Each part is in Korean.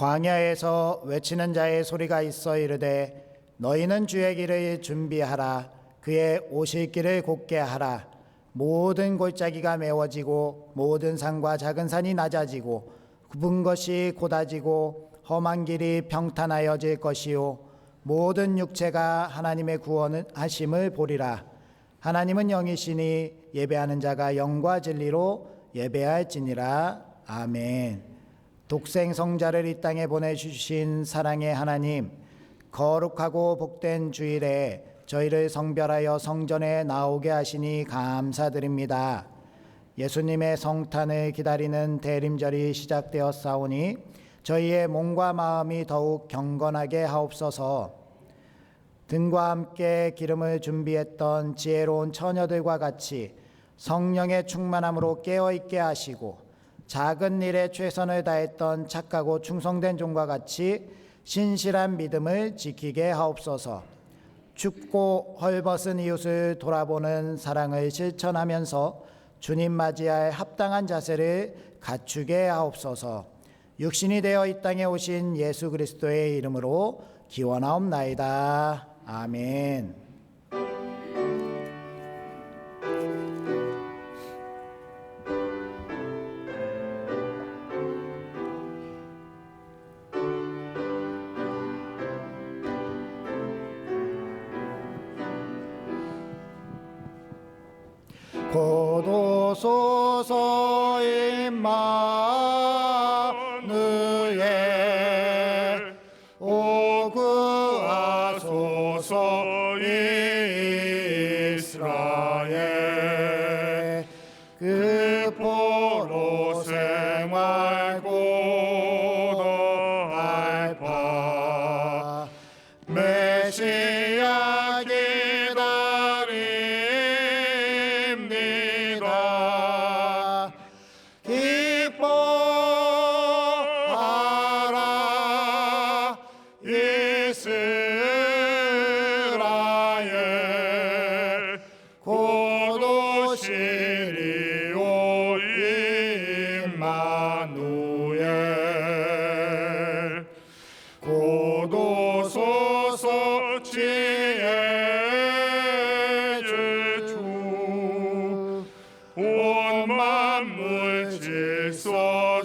광야에서 외치는 자의 소리가 있어 이르되 너희는 주의 길을 준비하라. 그의 오실 길을 곧게 하라. 모든 골짜기가 메워지고 모든 산과 작은 산이 낮아지고 굽은 것이 곧아지고 험한 길이 평탄하여질 것이요 모든 육체가 하나님의 구원하심을 보리라. 하나님은 영이시니 예배하는 자가 영과 진리로 예배할지니라. 아멘. 독생 성자를 이 땅에 보내주신 사랑의 하나님, 거룩하고 복된 주일에 저희를 성별하여 성전에 나오게 하시니 감사드립니다. 예수님의 성탄을 기다리는 대림절이 시작되었사오니 저희의 몸과 마음이 더욱 경건하게 하옵소서. 등과 함께 기름을 준비했던 지혜로운 처녀들과 같이 성령의 충만함으로 깨어있게 하시고 작은 일에 최선을 다했던 착하고 충성된 종과 같이 신실한 믿음을 지키게 하옵소서. 춥고 헐벗은 이웃을 돌아보는 사랑을 실천하면서 주님 맞이할 합당한 자세를 갖추게 하옵소서. 육신이 되어 이 땅에 오신 예수 그리스도의 이름으로 기원하옵나이다. 아멘. 고도소서 임마누엘 오구하소서 이스라엘 그 포로 생활 고도할 바 메시아 기다립니다. 기뻐하라 이스라엘 고도시리오 임마누엘 고도소서 지혜의 주 온 만물 질서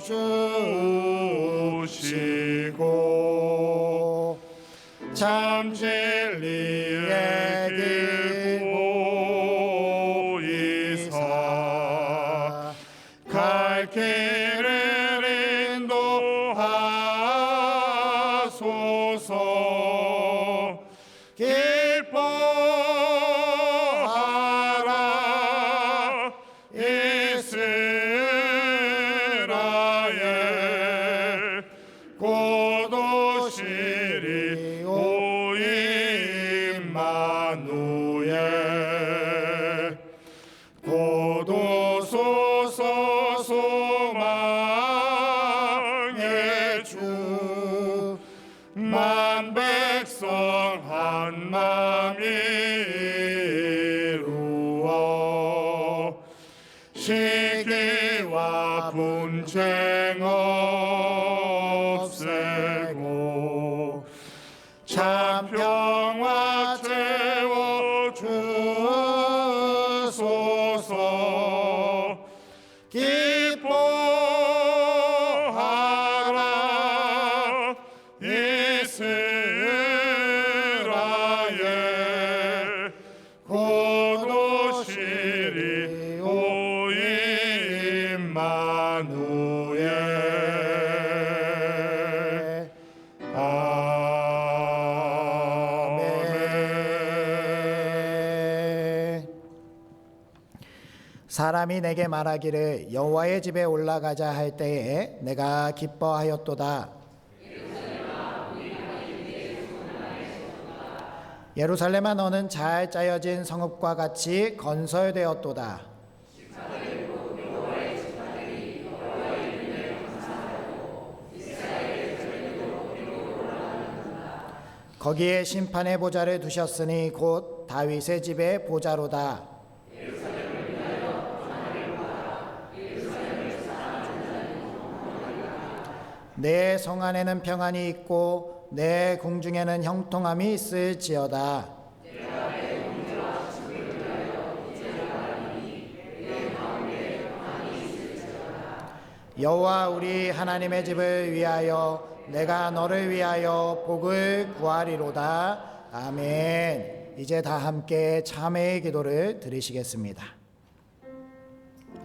주시고 참 진리의 길 보이사 갈 길을 인도하소서. 기뻐하라 이스라엘 고도시리오 임마누엘 고도소서 소망의 주 만 백성 한 맘 이루어 시기와 분쟁 없애고 참 평화 채워 주소서. 기뻐하라 이스라엘 고도시리오 임마누엘. 아멘. 사람이 내게 말하기를 여호와의 집에 올라가자 할 때에 내가 기뻐하였도다. 예루살렘아 너는 잘 짜여진 성읍과 같이 건설되었도다. 거기에 심판의 보좌를 두셨으니 곧 다윗의 집의 보좌로다. 내 성 안에는 평안이 있고 내 궁중에는 형통함이 있을지어다. 여호와 우리 하나님의 집을 위하여 내가 너를 위하여 복을 구하리로다. 아멘. 이제 다 함께 참회의 기도를 드리시겠습니다.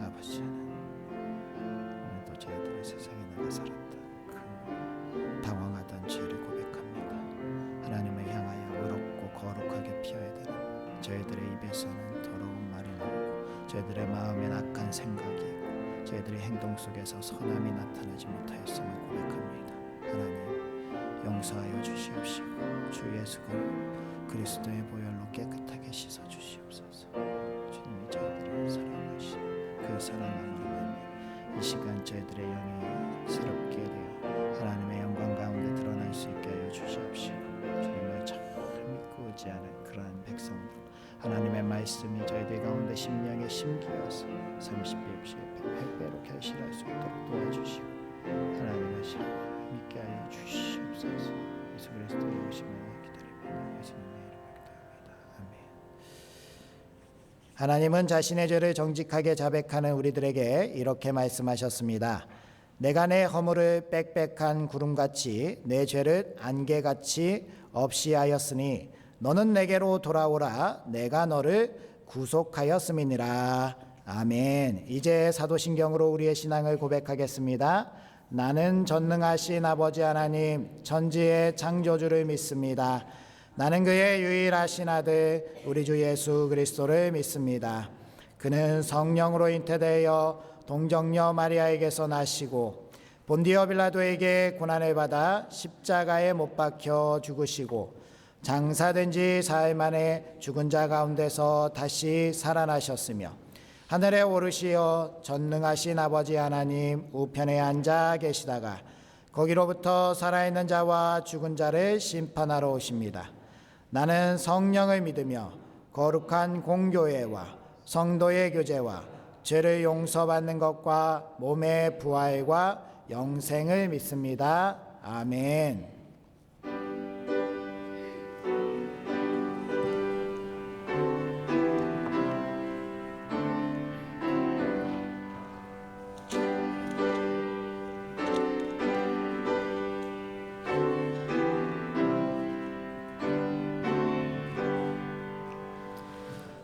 아버지 하나님, 오늘도 저희들의 세상에 나가 살았다 그 당황하던 죄를 고백합니다. 하나님을 향하여 의롭고 거룩하게 피어야 되는 저희들의 입에서는 더러운 말이 나오고 저희들의 마음엔 악한 생각이 있고 저희들의 행동 속에서 선함이 나타나지 못하였음을 고백합니다. 하나님 용서하여 주시옵시고 주 예수 그리스도의 보혈로 깨끗하게 씻어 주시옵소서. 주님이 저희들을 사랑하시니 그 사랑함으로 이 시간 저희들의 영이 새롭게 되어 하나님의 영광 가운데 드러날 수 있게 하여 주시옵시고 주님을 참 믿고 의지하는 그러한 백성들 하나님의 말씀이 저희들 가운데 심령에 심기어서 30배 100배로 결실할 수 있도록 도와주시고 하나님의 참 믿게 하여 주시옵소서. 예수 그리스도의 오심을 기다립니다. 예수님의 이름으로 기도합니다. 아멘. 하나님은 자신의 죄를 정직하게 자백하는 우리들에게 이렇게 말씀하셨습니다. 내가 내 허물을 빽빽한 구름같이 내 죄를 안개같이 없이 하였으니 너는 내게로 돌아오라. 내가 너를 구속하였음이니라. 아멘. 이제 사도신경으로 우리의 신앙을 고백하겠습니다. 나는 전능하신 아버지 하나님 천지의 창조주를 믿습니다. 나는 그의 유일하신 아들 우리 주 예수 그리스도를 믿습니다. 그는 성령으로 잉태되어 동정녀 마리아에게서 나시고 본디오 빌라도에게 고난을 받아 십자가에 못 박혀 죽으시고 장사된 지 사흘 만에 죽은 자 가운데서 다시 살아나셨으며 하늘에 오르시어 전능하신 아버지 하나님 우편에 앉아 계시다가 거기로부터 살아있는 자와 죽은 자를 심판하러 오십니다. 나는 성령을 믿으며 거룩한 공교회와 성도의 교제와 죄를 용서받는 것과 몸의 부활과 영생을 믿습니다. 아멘.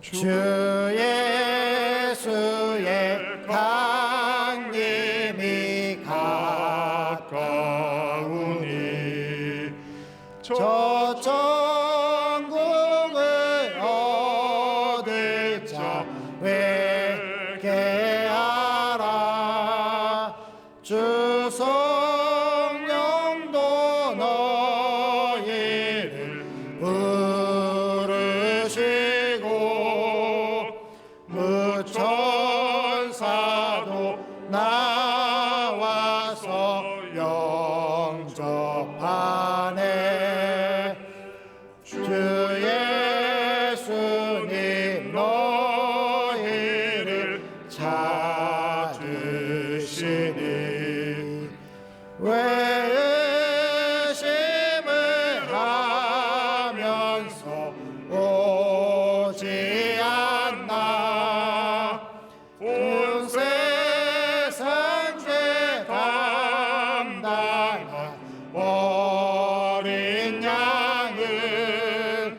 주 예수의 강림이 가까우니 저 천국을 얻을 자 회개하라. 주 성령도 너희를 천사도 나와서 영접하네. 주 예수님 너희를 찾으시니 의심을 하면서 오지 않나. 온 세상 죄 담당한 어린 양은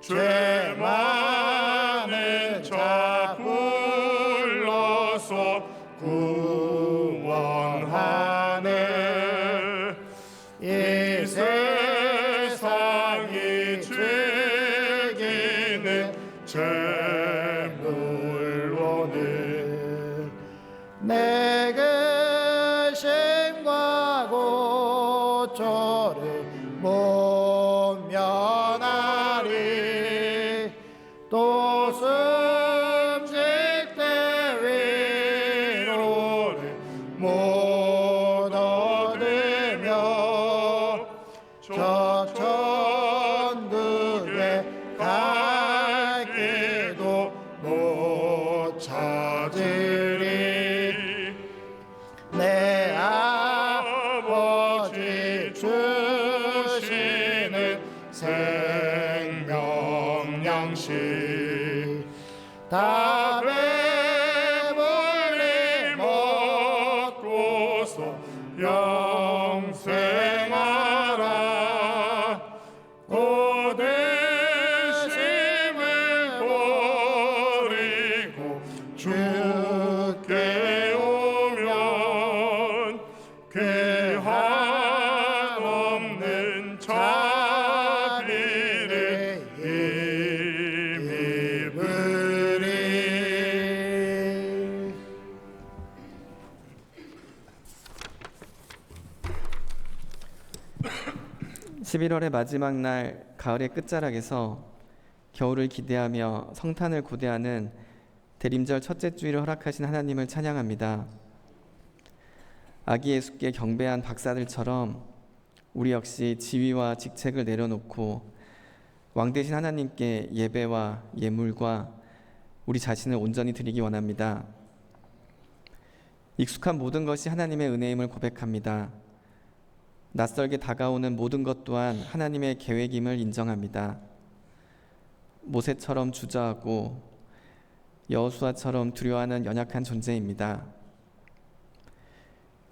죄 많은 자 불러서 구원하네. 이 세상이 즐기는 재물로는 내 근심과 고초를 못 면하리. 또 숨쉴 때 위로를 못 얻으며 저 천국에 갈 길도 못 찾으리. 생명양식 다 배불리 먹고서 영생하라. 고대심을 버리고 주께 오면 쾌한 없는 자비를 힘입으리. 11월의 마지막 날 가을의 끝자락에서 겨울을 기대하며 성탄을 고대하는 대림절 첫째 주일을 허락하신 하나님을 찬양합니다. 아기 예수께 경배한 박사들처럼 우리 역시 지위와 직책을 내려놓고 왕 대신 하나님께 예배와 예물과 우리 자신을 온전히 드리기 원합니다. 익숙한 모든 것이 하나님의 은혜임을 고백합니다. 낯설게 다가오는 모든 것 또한 하나님의 계획임을 인정합니다. 모세처럼 주저하고 여호수아처럼 두려워하는 연약한 존재입니다.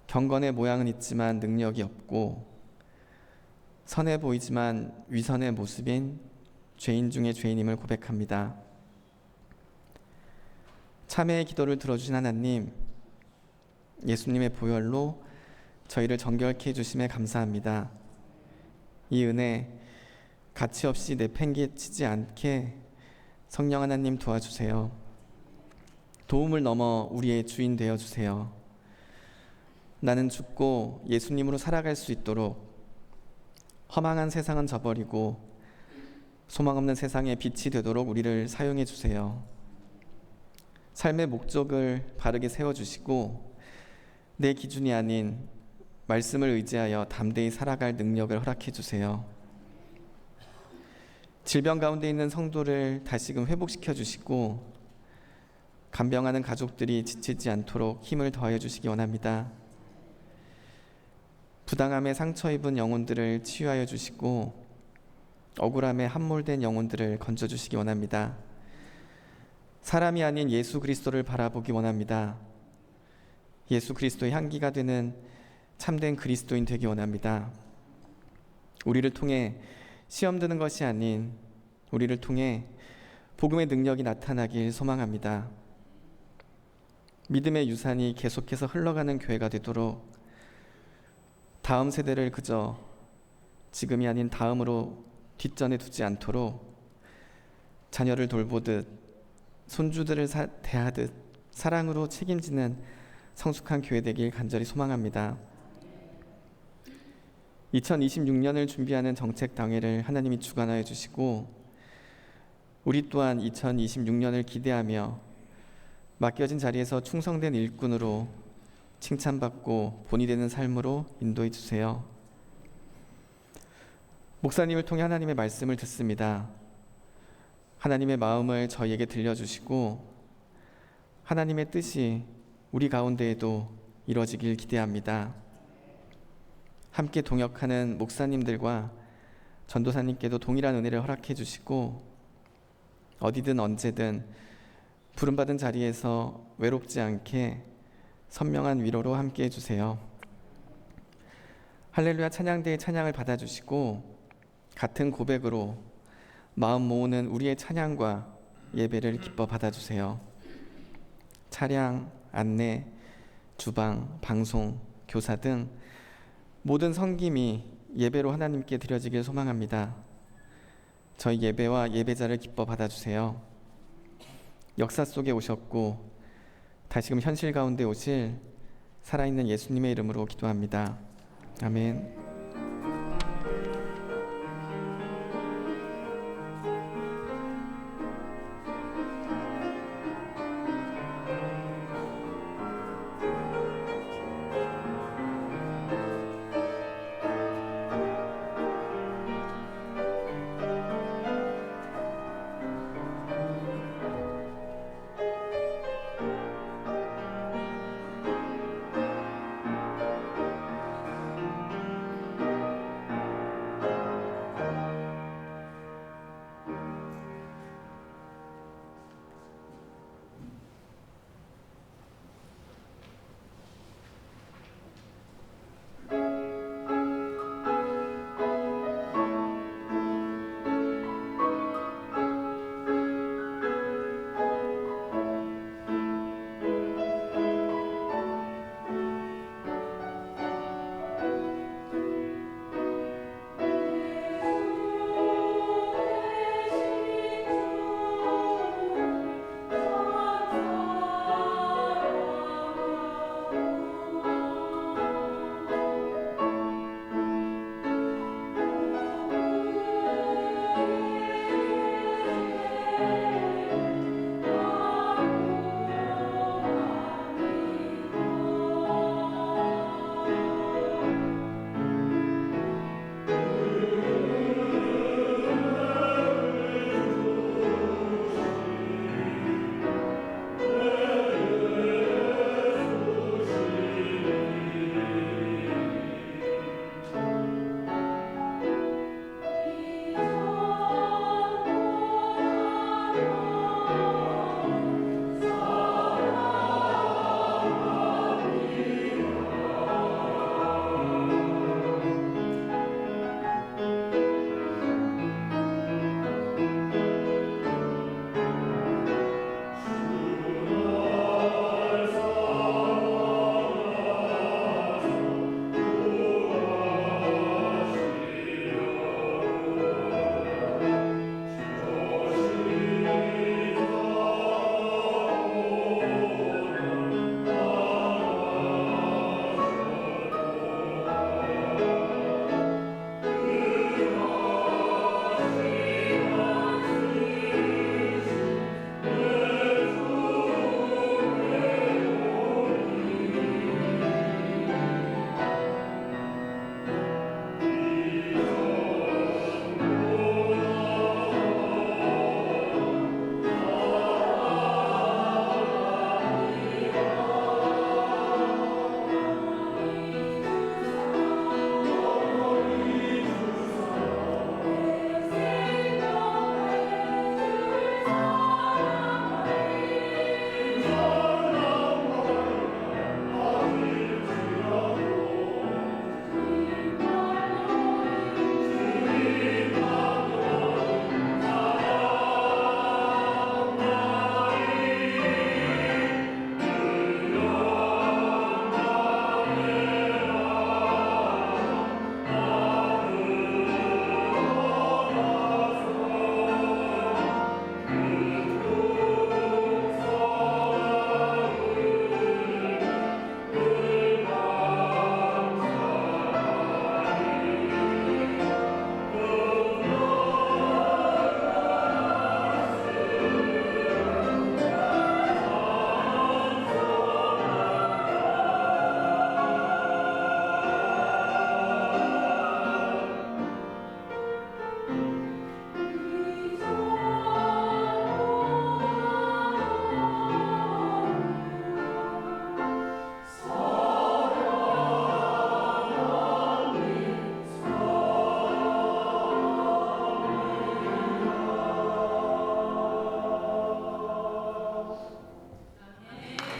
경건의 모양은 있지만 능력이 없고 선해 보이지만 위선의 모습인 죄인 중의 죄인임을 고백합니다. 참회의 기도를 들어주신 하나님, 예수님의 보혈로 저희를 정결케 해주심에 감사합니다. 이 은혜 가치 없이 내팽개치지 않게 성령 하나님 도와주세요. 도움을 넘어 우리의 주인 되어주세요. 나는 죽고 예수님으로 살아갈 수 있도록 허망한 세상은 저버리고 소망 없는 세상에 빛이 되도록 우리를 사용해 주세요. 삶의 목적을 바르게 세워주시고 내 기준이 아닌 말씀을 의지하여 담대히 살아갈 능력을 허락해 주세요. 질병 가운데 있는 성도를 다시금 회복시켜 주시고 간병하는 가족들이 지치지 않도록 힘을 더하여 주시기 원합니다. 부당함에 상처 입은 영혼들을 치유하여 주시고 억울함에 함몰된 영혼들을 건져 주시기 원합니다. 사람이 아닌 예수 그리스도를 바라보기 원합니다. 예수 그리스도의 향기가 되는 참된 그리스도인 되기 원합니다. 우리를 통해 시험 드는 것이 아닌 우리를 통해 복음의 능력이 나타나길 소망합니다. 믿음의 유산이 계속해서 흘러가는 교회가 되도록 다음 세대를 그저 지금이 아닌 다음으로 뒷전에 두지 않도록 자녀를 돌보듯 손주들을 대하듯 사랑으로 책임지는 성숙한 교회 되길 간절히 소망합니다. 2026년을 준비하는 정책당회를 하나님이 주관하여 주시고 우리 또한 2026년을 기대하며 맡겨진 자리에서 충성된 일꾼으로 칭찬받고 본이 되는 삶으로 인도해 주세요. 목사님을 통해 하나님의 말씀을 듣습니다. 하나님의 마음을 저희에게 들려주시고 하나님의 뜻이 우리 가운데에도 이루어지길 기대합니다. 함께 동역하는 목사님들과 전도사님께도 동일한 은혜를 허락해 주시고 어디든 언제든 부름받은 자리에서 외롭지 않게 선명한 위로로 함께 해주세요. 할렐루야 찬양대의 찬양을 받아주시고 같은 고백으로 마음 모으는 우리의 찬양과 예배를 기뻐 받아주세요. 차량, 안내, 주방, 방송, 교사 등 모든 섬김이 예배로 하나님께 드려지길 소망합니다. 저희 예배와 예배자를 기뻐 받아주세요. 역사 속에 오셨고 다시금 현실 가운데 오실 살아있는 예수님의 이름으로 기도합니다. 아멘.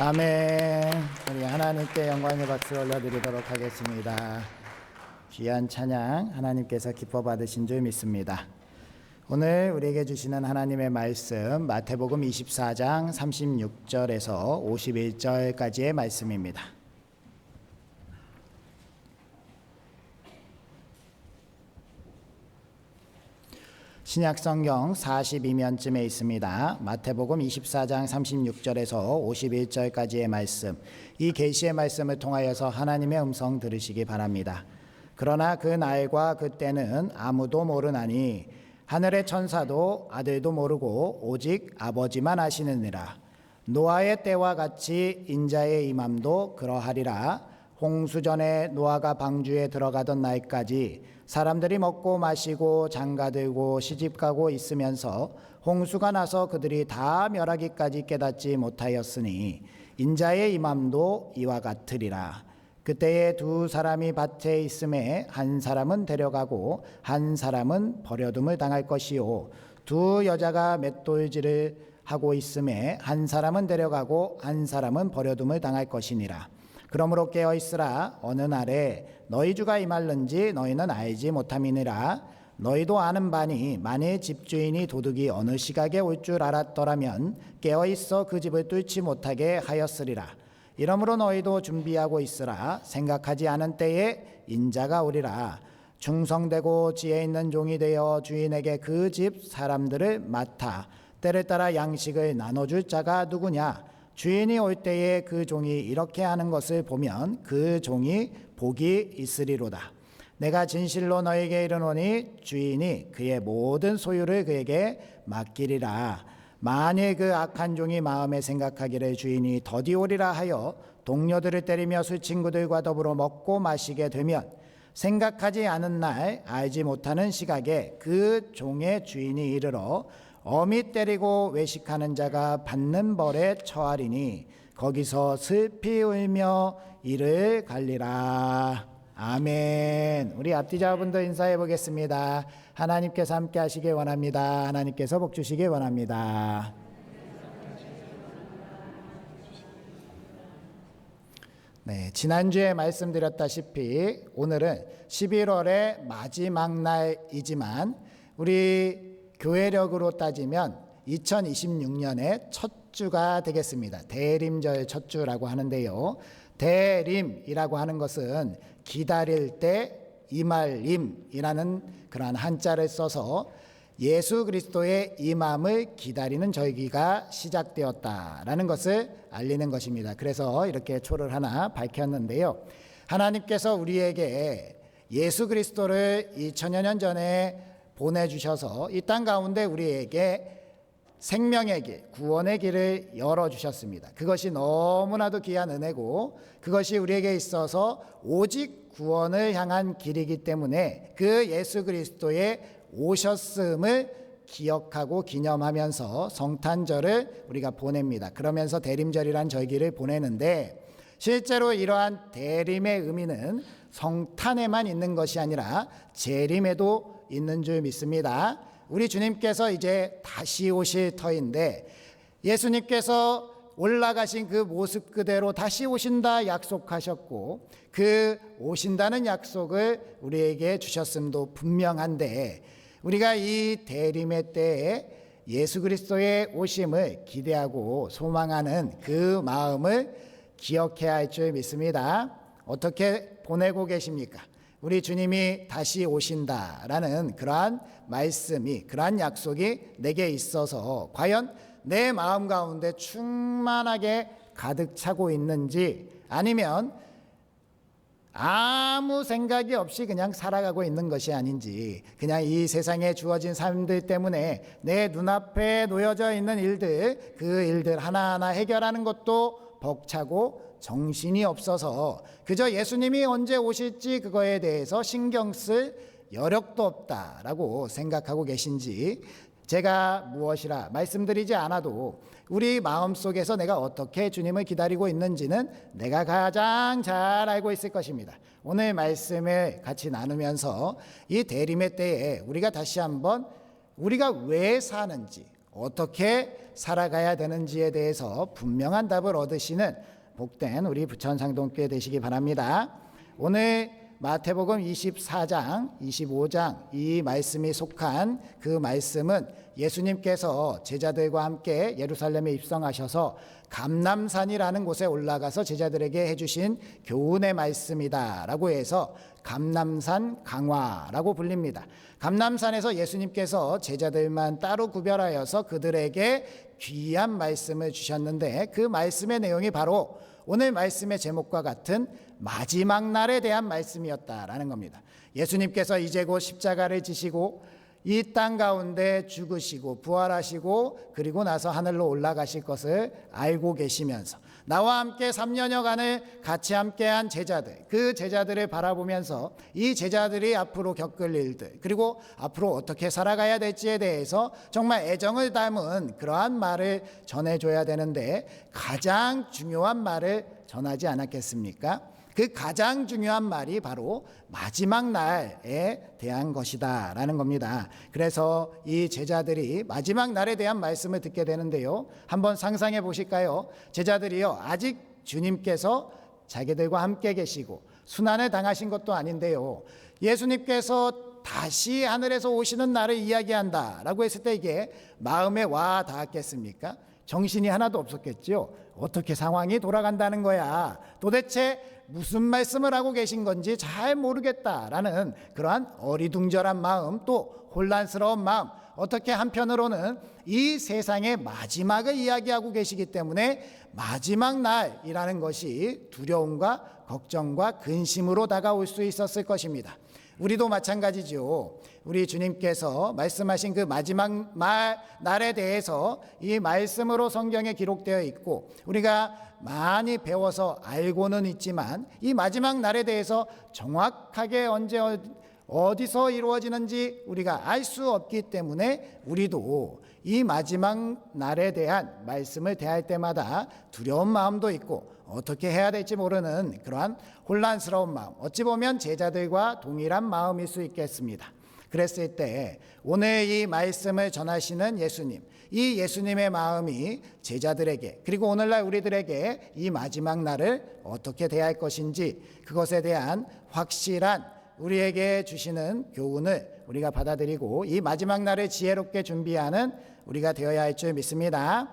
아멘. 우리 하나님께 영광의 박수 올려드리도록 하겠습니다. 귀한 찬양 하나님께서 기뻐 받으신 줄 믿습니다. 오늘 우리에게 주시는 하나님의 말씀 마태복음 24장 36절에서 51절까지의 말씀입니다. 신약성경 42면쯤에 있습니다. 마태복음 24장 36절에서 51절까지의 말씀, 이 계시의 말씀을 통하여서 하나님의 음성 들으시기 바랍니다. 그러나 그 날과 그 때는 아무도 모르나니 하늘의 천사도 아들도 모르고 오직 아버지만 아시느니라. 노아의 때와 같이 인자의 임함도 그러하리라. 홍수 전에 노아가 방주에 들어가던 날까지 사람들이 먹고 마시고 장가들고 시집가고 있으면서 홍수가 나서 그들이 다 멸하기까지 깨닫지 못하였으니 인자의 임함도 이와 같으리라. 그때에 두 사람이 밭에 있음에 한 사람은 데려가고 한 사람은 버려둠을 당할 것이요, 두 여자가 맷돌질을 하고 있음에 한 사람은 데려가고 한 사람은 버려둠을 당할 것이니라. 그러므로 깨어있으라. 어느 날에 너희 주가 임할는지 너희는 알지 못함이니라. 너희도 아는 바니 만일 집주인이 도둑이 어느 시각에 올 줄 알았더라면 깨어있어 그 집을 뚫지 못하게 하였으리라. 이러므로 너희도 준비하고 있으라. 생각하지 않은 때에 인자가 오리라. 충성되고 지혜 있는 종이 되어 주인에게 그 집 사람들을 맡아 때를 따라 양식을 나눠줄 자가 누구냐. 주인이 올 때에 그 종이 이렇게 하는 것을 보면 그 종이 복이 있으리로다. 내가 진실로 너에게 이르노니 주인이 그의 모든 소유를 그에게 맡기리라. 만일 그 악한 종이 마음에 생각하기를 주인이 더디 오리라 하여 동료들을 때리며 술 친구들과 더불어 먹고 마시게 되면 생각하지 않은 날 알지 못하는 시각에 그 종의 주인이 이르러 어미 때리고 외식하는 자가 받는 벌에 처하리니 거기서 슬피 울며 이를 갈리라. 아멘. 우리 앞뒤자분들 인사해 보겠습니다. 하나님께서 함께 하시길 원합니다. 하나님께서 복 주시길 원합니다. 네, 지난주에 말씀드렸다시피 오늘은 11월의 마지막 날이지만 우리 교회력으로 따지면 2026년의 첫 주가 되겠습니다. 대림절 첫 주라고 하는데요. 대림이라고 하는 것은 기다릴 때 임할임이라는 그러한 한자를 써서 예수 그리스도의 임함을 기다리는 절기가 시작되었다라는 것을 알리는 것입니다. 그래서 이렇게 초를 하나 밝혔는데요. 하나님께서 우리에게 예수 그리스도를 2000여 년 전에 보내주셔서 이 땅 가운데 우리에게 생명의 길, 구원의 길을 열어주셨습니다. 그것이 너무나도 귀한 은혜고 그것이 우리에게 있어서 오직 구원을 향한 길이기 때문에 그 예수 그리스도의 오셨음을 기억하고 기념하면서 성탄절을 우리가 보냅니다. 그러면서 대림절이란 절기를 보내는데 실제로 이러한 대림의 의미는 성탄에만 있는 것이 아니라 재림에도 있는 줄 믿습니다. 우리 주님께서 이제 다시 오실 터인데 예수님께서 올라가신 그 모습 그대로 다시 오신다 약속하셨고 그 오신다는 약속을 우리에게 주셨음도 분명한데 우리가 이 대림의 때에 예수 그리스도의 오심을 기대하고 소망하는 그 마음을 기억해야 할 줄 믿습니다. 어떻게 보내고 계십니까? 우리 주님이 다시 오신다라는 그러한 말씀이, 그러한 약속이 내게 있어서 과연 내 마음 가운데 충만하게 가득 차고 있는지 아니면 아무 생각이 없이 그냥 살아가고 있는 것이 아닌지, 그냥 이 세상에 주어진 삶들 때문에 내 눈앞에 놓여져 있는 일들, 그 일들 하나하나 해결하는 것도 벅차고 정신이 없어서 그저 예수님이 언제 오실지 그거에 대해서 신경 쓸 여력도 없다라고 생각하고 계신지, 제가 무엇이라 말씀드리지 않아도 우리 마음속에서 내가 어떻게 주님을 기다리고 있는지는 내가 가장 잘 알고 있을 것입니다. 오늘 말씀을 같이 나누면서 이 대림의 때에 우리가 다시 한번 우리가 왜 사는지, 어떻게 살아가야 되는지에 대해서 분명한 답을 얻으시는 복된 우리 부천상동교회 되시기 바랍니다. 오늘 마태복음 24장, 25장 이 말씀이 속한 그 말씀은 예수님께서 제자들과 함께 예루살렘에 입성하셔서 감람산이라는 곳에 올라가서 제자들에게 해주신 교훈의 말씀이다 라고 해서 감람산 강화라고 불립니다. 감람산에서 예수님께서 제자들만 따로 구별하여서 그들에게 귀한 말씀을 주셨는데 그 말씀의 내용이 바로 오늘 말씀의 제목과 같은 마지막 날에 대한 말씀이었다라는 겁니다. 예수님께서 이제 곧 십자가를 지시고 이 땅 가운데 죽으시고 부활하시고 그리고 나서 하늘로 올라가실 것을 알고 계시면서 나와 함께 3년여간을 같이 함께한 제자들, 그 제자들을 바라보면서 이 제자들이 앞으로 겪을 일들 그리고 앞으로 어떻게 살아가야 될지에 대해서 정말 애정을 담은 그러한 말을 전해줘야 되는데 가장 중요한 말을 전하지 않았겠습니까? 그 가장 중요한 말이 바로 마지막 날에 대한 것이다 라는 겁니다. 그래서 이 제자들이 마지막 날에 대한 말씀을 듣게 되는데요, 한번 상상해 보실까요? 제자들이요, 아직 주님께서 자기들과 함께 계시고 순환을 당하신 것도 아닌데요, 예수님께서 다시 하늘에서 오시는 날을 이야기한다 라고 했을 때 이게 마음에 와 닿았겠습니까? 정신이 하나도 없었겠죠. 어떻게 상황이 돌아간다는 거야, 도대체 무슨 말씀을 하고 계신 건지 잘 모르겠다라는 그러한 어리둥절한 마음, 또 혼란스러운 마음, 어떻게 한편으로는 이 세상의 마지막을 이야기하고 계시기 때문에 마지막 날이라는 것이 두려움과 걱정과 근심으로 다가올 수 있었을 것입니다. 우리도 마찬가지죠. 우리 주님께서 말씀하신 그 마지막 날에 대해서 이 말씀으로 성경에 기록되어 있고 우리가 많이 배워서 알고는 있지만 이 마지막 날에 대해서 정확하게 언제 어디서 이루어지는지 우리가 알 수 없기 때문에 우리도 이 마지막 날에 대한 말씀을 대할 때마다 두려운 마음도 있고 어떻게 해야 될지 모르는 그러한 혼란스러운 마음, 어찌 보면 제자들과 동일한 마음일 수 있겠습니다. 그랬을 때 오늘 이 말씀을 전하시는 예수님, 이 예수님의 마음이 제자들에게 그리고 오늘날 우리들에게 이 마지막 날을 어떻게 대할 것인지 그것에 대한 확실한 우리에게 주시는 교훈을 우리가 받아들이고 이 마지막 날을 지혜롭게 준비하는 우리가 되어야 할 줄 믿습니다.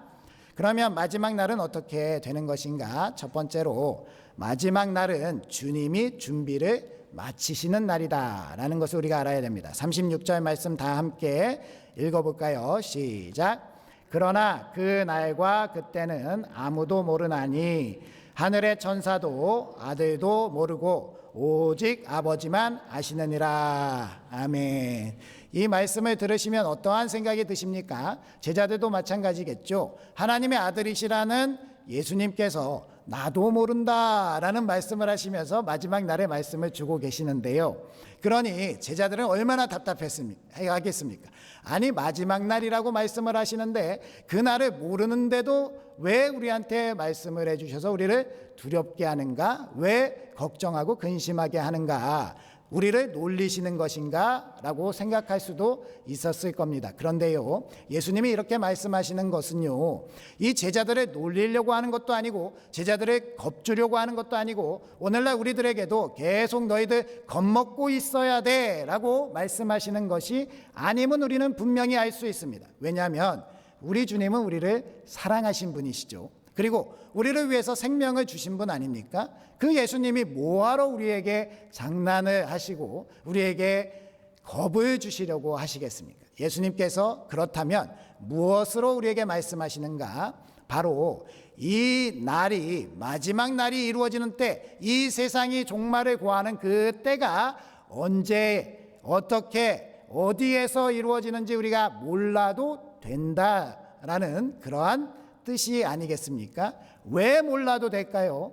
그러면 마지막 날은 어떻게 되는 것인가? 첫 번째로 마지막 날은 주님이 준비를 마치시는 날이다 라는 것을 우리가 알아야 됩니다. 36절 말씀 다 함께 읽어볼까요? 시작. 그러나 그 날과 그때는 아무도 모르나니 하늘의 천사도 아들도 모르고 오직 아버지만 아시느니라. 아멘. 이 말씀을 들으시면 어떠한 생각이 드십니까? 제자들도 마찬가지겠죠. 하나님의 아들이시라는 예수님께서 나도 모른다라는 말씀을 하시면서 마지막 날의 말씀을 주고 계시는데요, 그러니 제자들은 얼마나 답답하겠습니까? 아니 마지막 날이라고 말씀을 하시는데 그 날을 모르는데도 왜 우리한테 말씀을 해주셔서 우리를 두렵게 하는가? 왜 걱정하고 근심하게 하는가? 우리를 놀리시는 것인가? 라고 생각할 수도 있었을 겁니다. 그런데요, 예수님이 이렇게 말씀하시는 것은요, 이 제자들을 놀리려고 하는 것도 아니고 제자들을 겁주려고 하는 것도 아니고 오늘날 우리들에게도 계속 너희들 겁먹고 있어야 돼 라고 말씀하시는 것이 아님은 우리는 분명히 알 수 있습니다. 왜냐하면 우리 주님은 우리를 사랑하신 분이시죠. 그리고 우리를 위해서 생명을 주신 분 아닙니까? 그 예수님이 뭐하러 우리에게 장난을 하시고 우리에게 겁을 주시려고 하시겠습니까? 예수님께서 그렇다면 무엇으로 우리에게 말씀하시는가? 바로 이 날이 마지막 날이 이루어지는 때, 이 세상이 종말을 고하는 그 때가 언제 어떻게 어디에서 이루어지는지 우리가 몰라도 된다라는 그러한 뜻이 아니겠습니까? 왜 몰라도 될까요?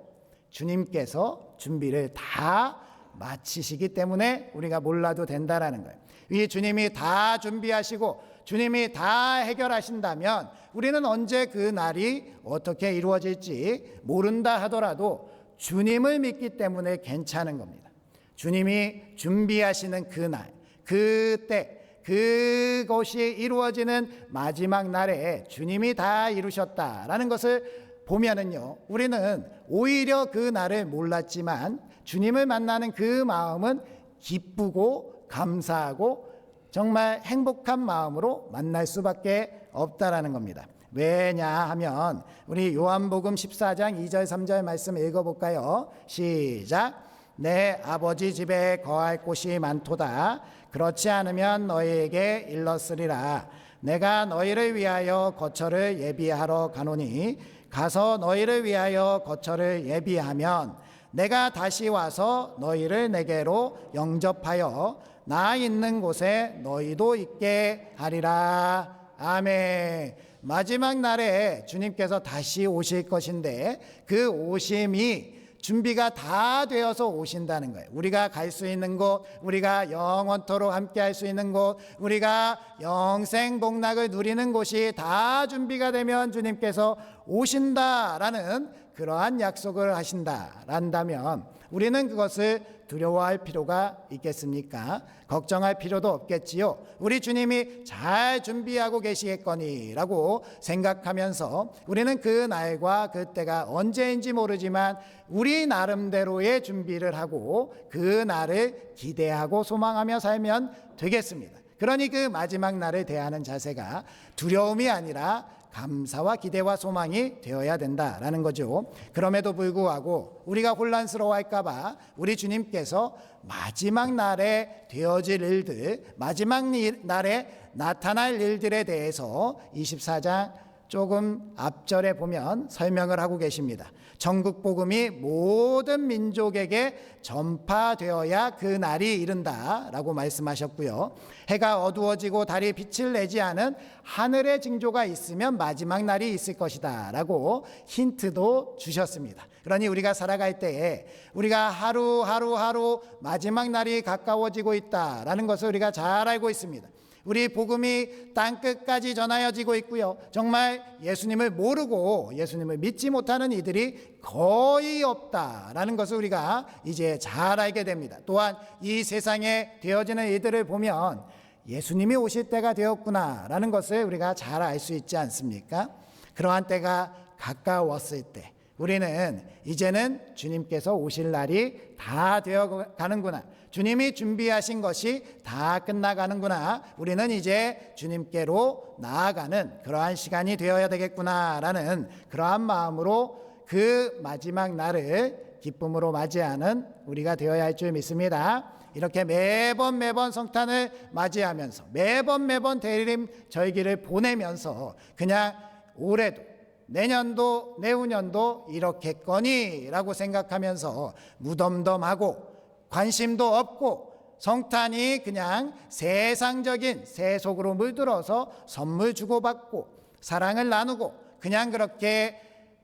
주님께서 준비를 다 마치시기 때문에 우리가 몰라도 된다라는 거예요. 이 주님이 다 준비하시고 주님이 다 해결하신다면 우리는 언제 그 날이 어떻게 이루어질지 모른다 하더라도 주님을 믿기 때문에 괜찮은 겁니다. 주님이 준비하시는 그 날, 그때, 그것이 이루어지는 마지막 날에 주님이 다 이루셨다라는 것을 보면은요, 우리는 오히려 그 날을 몰랐지만 주님을 만나는 그 마음은 기쁘고 감사하고 정말 행복한 마음으로 만날 수밖에 없다라는 겁니다. 왜냐하면 우리 요한복음 14장 2절 3절 말씀 읽어볼까요? 시작. 내 아버지 집에 거할 곳이 많도다. 그렇지 않으면 너희에게 일렀으리라. 내가 너희를 위하여 거처를 예비하러 가노니 가서 너희를 위하여 거처를 예비하면 내가 다시 와서 너희를 내게로 영접하여 나 있는 곳에 너희도 있게 하리라. 아멘. 마지막 날에 주님께서 다시 오실 것인데 그 오심이 준비가 다 되어서 오신다는 거예요. 우리가 갈 수 있는 곳, 우리가 영원토록 함께 할 수 있는 곳, 우리가 영생 복락을 누리는 곳이 다 준비가 되면 주님께서 오신다라는 그러한 약속을 하신다란다면 우리는 그것을 두려워할 필요가 있겠습니까? 걱정할 필요도 없겠지요. 우리 주님이 잘 준비하고 계시겠거니라고 생각하면서 우리는 그 날과 그 때가 언제인지 모르지만 우리 나름대로의 준비를 하고 그 날을 기대하고 소망하며 살면 되겠습니다. 그러니 그 마지막 날을 대하는 자세가 두려움이 아니라 감사와 기대와 소망이 되어야 된다라는 거죠. 그럼에도 불구하고 우리가 혼란스러워할까 봐 우리 주님께서 마지막 날에 되어질 일들, 마지막 날에 나타날 일들에 대해서 24장 조금 앞절에 보면 설명을 하고 계십니다. 전국 복음이 모든 민족에게 전파되어야 그 날이 이른다라고 말씀하셨고요. 해가 어두워지고 달이 빛을 내지 않은 하늘의 징조가 있으면 마지막 날이 있을 것이다라고 힌트도 주셨습니다. 그러니 우리가 살아갈 때에 우리가 하루 마지막 날이 가까워지고 있다라는 것을 우리가 잘 알고 있습니다. 우리 복음이 땅끝까지 전하여지고 있고요. 정말 예수님을 모르고 예수님을 믿지 못하는 이들이 거의 없다라는 것을 우리가 이제 잘 알게 됩니다. 또한 이 세상에 되어지는 이들을 보면 예수님이 오실 때가 되었구나라는 것을 우리가 잘 알 수 있지 않습니까? 그러한 때가 가까웠을 때 우리는 이제는 주님께서 오실 날이 다 되어 가는구나. 주님이 준비하신 것이 다 끝나가는구나. 우리는 이제 주님께로 나아가는 그러한 시간이 되어야 되겠구나라는 그러한 마음으로 그 마지막 날을 기쁨으로 맞이하는 우리가 되어야 할 줄 믿습니다. 이렇게 매번 성탄을 맞이하면서 매번 대림 절기를 보내면서 그냥 올해도 내년도 내후년도 이렇겠거니라고 생각하면서 무덤덤하고 관심도 없고 성탄이 그냥 세상적인 세속으로 물들어서 선물 주고받고 사랑을 나누고 그냥 그렇게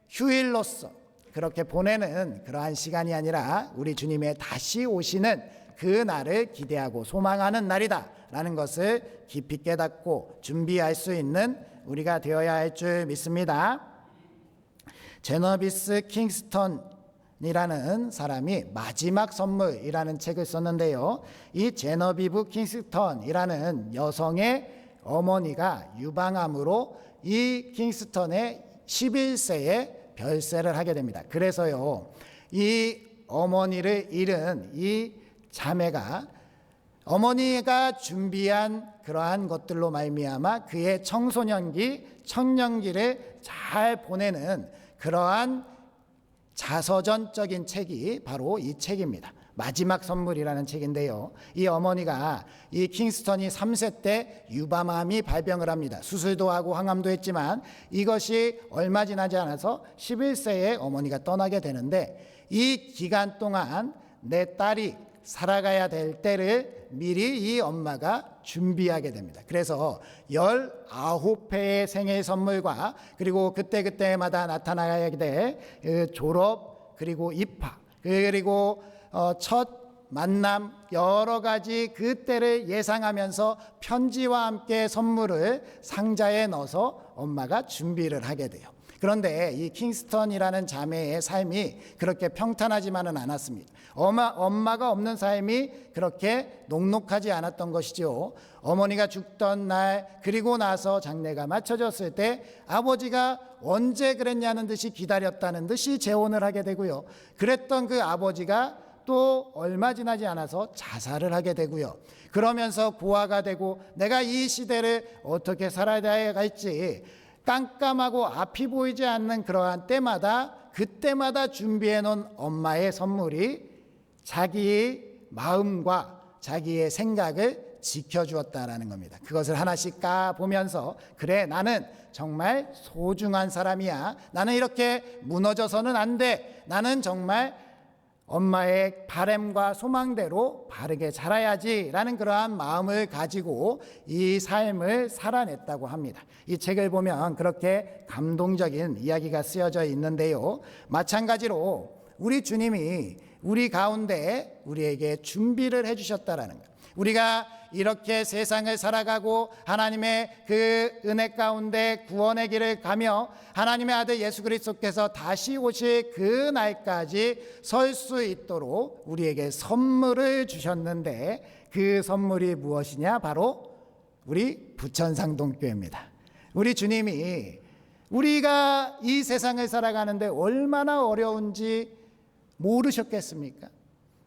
휴일로서 그렇게 보내는 그러한 시간이 아니라 우리 주님의 다시 오시는 그 날을 기대하고 소망하는 날이다라는 것을 깊이 깨닫고 준비할 수 있는 우리가 되어야 할 줄 믿습니다. 제너비스 킹스턴이라는 사람이 마지막 선물이라는 책을 썼는데요. 이 제너비브 킹스턴이라는 여성의 어머니가 유방암으로 이 킹스턴의 11세에 별세를 하게 됩니다. 그래서요, 이 어머니를 잃은 이 자매가 어머니가 준비한 그러한 것들로 말미암아 그의 청소년기, 청년기를 잘 보내는 그러한 자서전적인 책이 바로 이 책입니다. 마지막 선물이라는 책인데요. 이 어머니가 이 킹스턴이 3세 때 유방암이 발병을 합니다. 수술도 하고 항암도 했지만 이것이 얼마 지나지 않아서 11세에 어머니가 떠나게 되는데 이 기간 동안 내 딸이 살아가야 될 때를 미리 이 엄마가 준비하게 됩니다. 그래서 19회의 생일 선물과 그리고 그때마다 나타나야 될 졸업 그리고 입학 그리고 첫 만남 여러 가지 그 때를 예상하면서 편지와 함께 선물을 상자에 넣어서 엄마가 준비를 하게 돼요. 그런데 이 킹스턴이라는 자매의 삶이 그렇게 평탄하지만은 않았습니다. 엄마가 없는 삶이 그렇게 녹록하지 않았던 것이죠. 어머니가 죽던 날, 그리고 나서 장례가 마쳐졌을 때 아버지가 언제 그랬냐는 듯이 기다렸다는 듯이 재혼을 하게 되고요. 그랬던 그 아버지가 또 얼마 지나지 않아서 자살을 하게 되고요. 그러면서 고아가 되고 내가 이 시대를 어떻게 살아야 할지 깜깜하고 앞이 보이지 않는 그러한 때마다, 그때마다 준비해 놓은 엄마의 선물이 자기의 마음과 자기의 생각을 지켜주었다라는 겁니다. 그것을 하나씩 까보면서 그래, 나는 정말 소중한 사람이야. 나는 이렇게 무너져서는 안 돼. 나는 정말 엄마의 바램과 소망대로 바르게 자라야지라는 그러한 마음을 가지고 이 삶을 살아냈다고 합니다. 이 책을 보면 그렇게 감동적인 이야기가 쓰여져 있는데요. 마찬가지로 우리 주님이 우리 가운데 우리에게 준비를 해주셨다라는 것. 우리가 이렇게 세상을 살아가고 하나님의 그 은혜 가운데 구원의 길을 가며 하나님의 아들 예수 그리스도께서 다시 오실 그 날까지 설 수 있도록 우리에게 선물을 주셨는데, 그 선물이 무엇이냐? 바로 우리 부천상동교회입니다. 우리 주님이 우리가 이 세상을 살아가는데 얼마나 어려운지 모르셨겠습니까?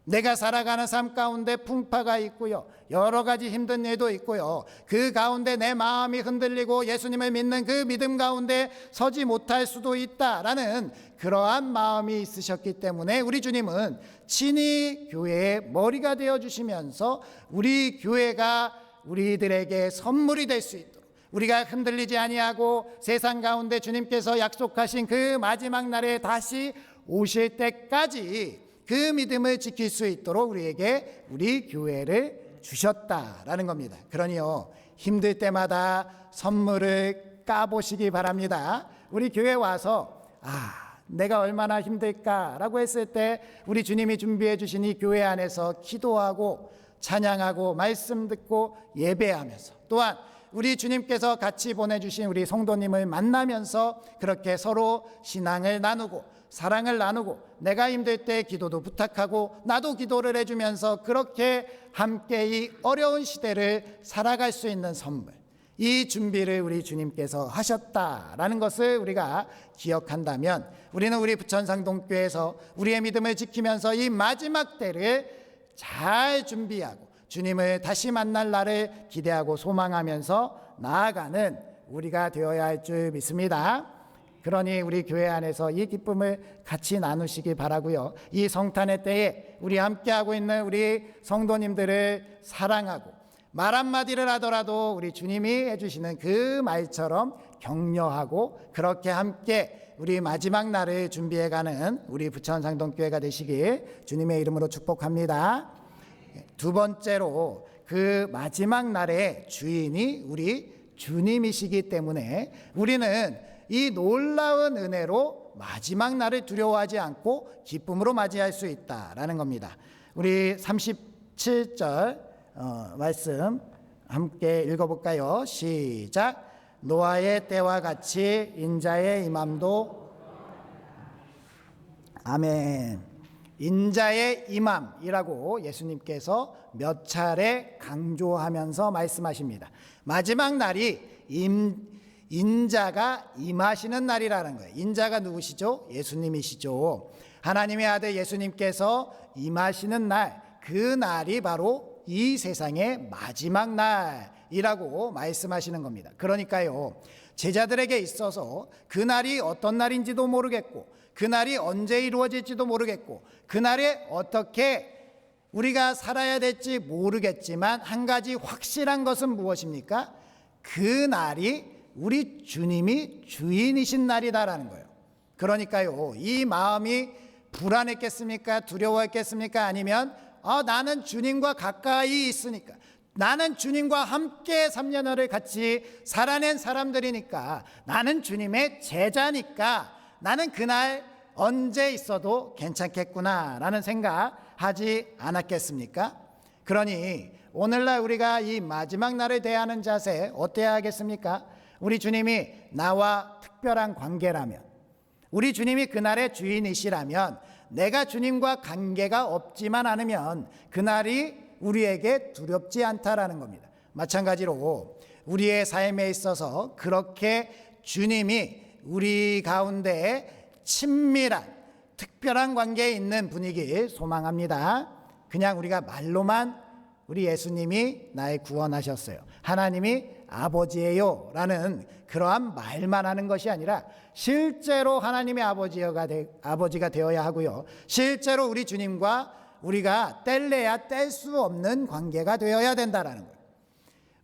내가 살아가는 삶 가운데 풍파가 있고요, 여러 가지 힘든 일도 있고요, 그 가운데 내 마음이 흔들리고 예수님을 믿는 그 믿음 가운데 서지 못할 수도 있다라는 그러한 마음이 있으셨기 때문에 우리 주님은 친히 교회의 머리가 되어주시면서 우리 교회가 우리들에게 선물이 될 수 있도록, 우리가 흔들리지 아니하고 세상 가운데 주님께서 약속하신 그 마지막 날에 다시 오실 때까지 그 믿음을 지킬 수 있도록 우리에게 우리 교회를 주셨다라는 겁니다. 그러니요, 힘들 때마다 선물을 까보시기 바랍니다. 우리 교회 와서 내가 얼마나 힘들까라고 했을 때 우리 주님이 준비해 주신 이 교회 안에서 기도하고 찬양하고 말씀 듣고 예배하면서, 또한 우리 주님께서 같이 보내주신 우리 성도님을 만나면서 그렇게 서로 신앙을 나누고 사랑을 나누고 내가 힘들 때 기도도 부탁하고 나도 기도를 해주면서 그렇게 함께 이 어려운 시대를 살아갈 수 있는 선물, 이 준비를 우리 주님께서 하셨다라는 것을 우리가 기억한다면 우리는 우리 부천상동교회에서 우리의 믿음을 지키면서 이 마지막 때를 잘 준비하고 주님을 다시 만날 날을 기대하고 소망하면서 나아가는 우리가 되어야 할 줄 믿습니다. 그러니 우리 교회 안에서 이 기쁨을 같이 나누시기 바라고요. 이 성탄의 때에 우리 함께하고 있는 우리 성도님들을 사랑하고 말 한마디를 하더라도 우리 주님이 해주시는 그 말처럼 격려하고 그렇게 함께 우리 마지막 날을 준비해가는 우리 부천상동교회가 되시길 주님의 이름으로 축복합니다. 두 번째로, 그 마지막 날의 주인이 우리 주님이시기 때문에 우리는 이 놀라운 은혜로 마지막 날을 두려워하지 않고 기쁨으로 맞이할 수 있다라는 겁니다. 우리 37절 말씀 함께 읽어볼까요? 시작. 노아의 때와 같이 인자의 임함도. 아멘. 인자의 임함이라고 예수님께서 몇 차례 강조하면서 말씀하십니다. 마지막 날이 인자가 임하시는 날이라는 거예요. 인자가 누구시죠? 예수님이시죠. 하나님의 아들 예수님께서 임하시는 날, 그 날이 바로 이 세상의 마지막 날이라고 말씀하시는 겁니다. 그러니까요, 제자들에게 있어서 그 날이 어떤 날인지도 모르겠고 그 날이 언제 이루어질지도 모르겠고 그 날에 어떻게 우리가 살아야 될지 모르겠지만 한 가지 확실한 것은 무엇입니까? 그 날이 우리 주님이 주인이신 날이다라는 거예요. 그러니까요, 이 마음이 불안했겠습니까? 두려워했겠습니까? 아니면 나는 주님과 가까이 있으니까, 나는 주님과 함께 3년을 같이 살아낸 사람들이니까, 나는 주님의 제자니까 나는 그날 언제 있어도 괜찮겠구나 라는 생각 하지 않았겠습니까? 그러니 오늘날 우리가 이 마지막 날을 대하는 자세 어때야 하겠습니까? 우리 주님이 나와 특별한 관계라면, 우리 주님이 그날의 주인이시라면, 내가 주님과 관계가 없지만 않으면 그날이 우리에게 두렵지 않다라는 겁니다. 마찬가지로 우리의 삶에 있어서 그렇게 주님이 우리 가운데 친밀한 특별한 관계에 있는 분이길 소망합니다. 그냥 우리가 말로만 우리 예수님이 나의 구원하셨어요, 하나님이 아버지예요 라는 그러한 말만 하는 것이 아니라 실제로 하나님의 아버지가 되어야 하고요, 실제로 우리 주님과 우리가 뗄래야 뗄 수 없는 관계가 되어야 된다라는 거예요.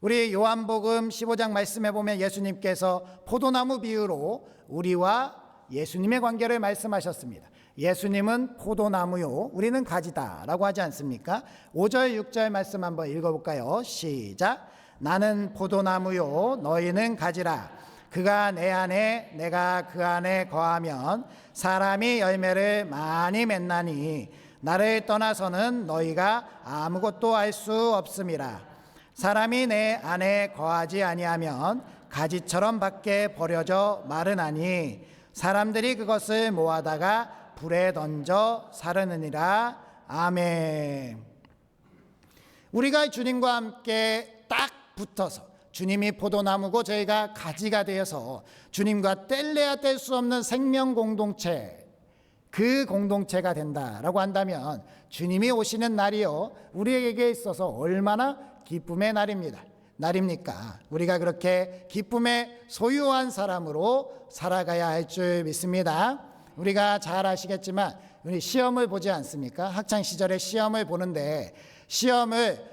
우리 요한복음 15장 말씀에 보면 예수님께서 포도나무 비유로 우리와 예수님의 관계를 말씀하셨습니다. 예수님은 포도나무요, 우리는 가지다 라고 하지 않습니까? 5절 6절 말씀 한번 읽어볼까요? 시작. 나는 포도나무요, 너희는 가지라. 그가 내 안에 내가 그 안에 거하면 사람이 열매를 많이 맺나니 나를 떠나서는 너희가 아무것도 할 수 없음이라. 사람이 내 안에 거하지 아니하면 가지처럼 밖에 버려져 마르나니 사람들이 그것을 모아다가 불에 던져 사르느니라. 아멘. 우리가 주님과 함께 딱 붙어서, 주님이 포도나무고 저희가 가지가 되어서 주님과 뗄래야 뗄 수 없는 생명 공동체, 그 공동체가 된다라고 한다면 주님이 오시는 날이요, 우리에게 있어서 얼마나 기쁨의 날입니까? 우리가 그렇게 기쁨의 소유한 사람으로 살아가야 할 줄 믿습니다. 우리가 잘 아시겠지만 우리 시험을 보지 않습니까? 학창 시절에 시험을 보는데 시험을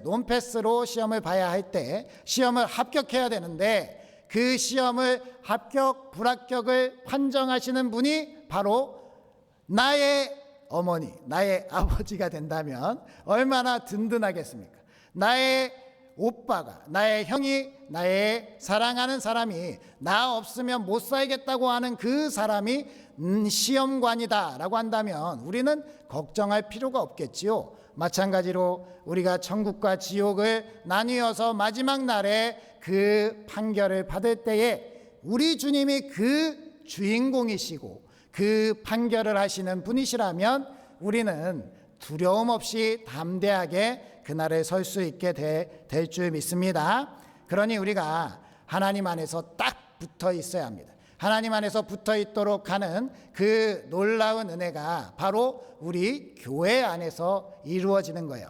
논패스로 시험을 봐야 할 때 시험을 합격해야 되는데 그 시험을 합격, 불합격을 판정하시는 분이 바로 나의 어머니, 나의 아버지가 된다면 얼마나 든든하겠습니까? 나의 오빠가, 나의 형이, 나의 사랑하는 사람이 나 없으면 못 살겠다고 하는 그 사람이 시험관이다 라고 한다면 우리는 걱정할 필요가 없겠지요. 마찬가지로 우리가 천국과 지옥을 나뉘어서 마지막 날에 그 판결을 받을 때에 우리 주님이 그 주인공이시고 그 판결을 하시는 분이시라면 우리는 두려움 없이 담대하게 그날에 설 수 있게 될 줄 믿습니다. 그러니 우리가 하나님 안에서 딱 붙어 있어야 합니다. 하나님 안에서 붙어 있도록 하는 그 놀라운 은혜가 바로 우리 교회 안에서 이루어지는 거예요.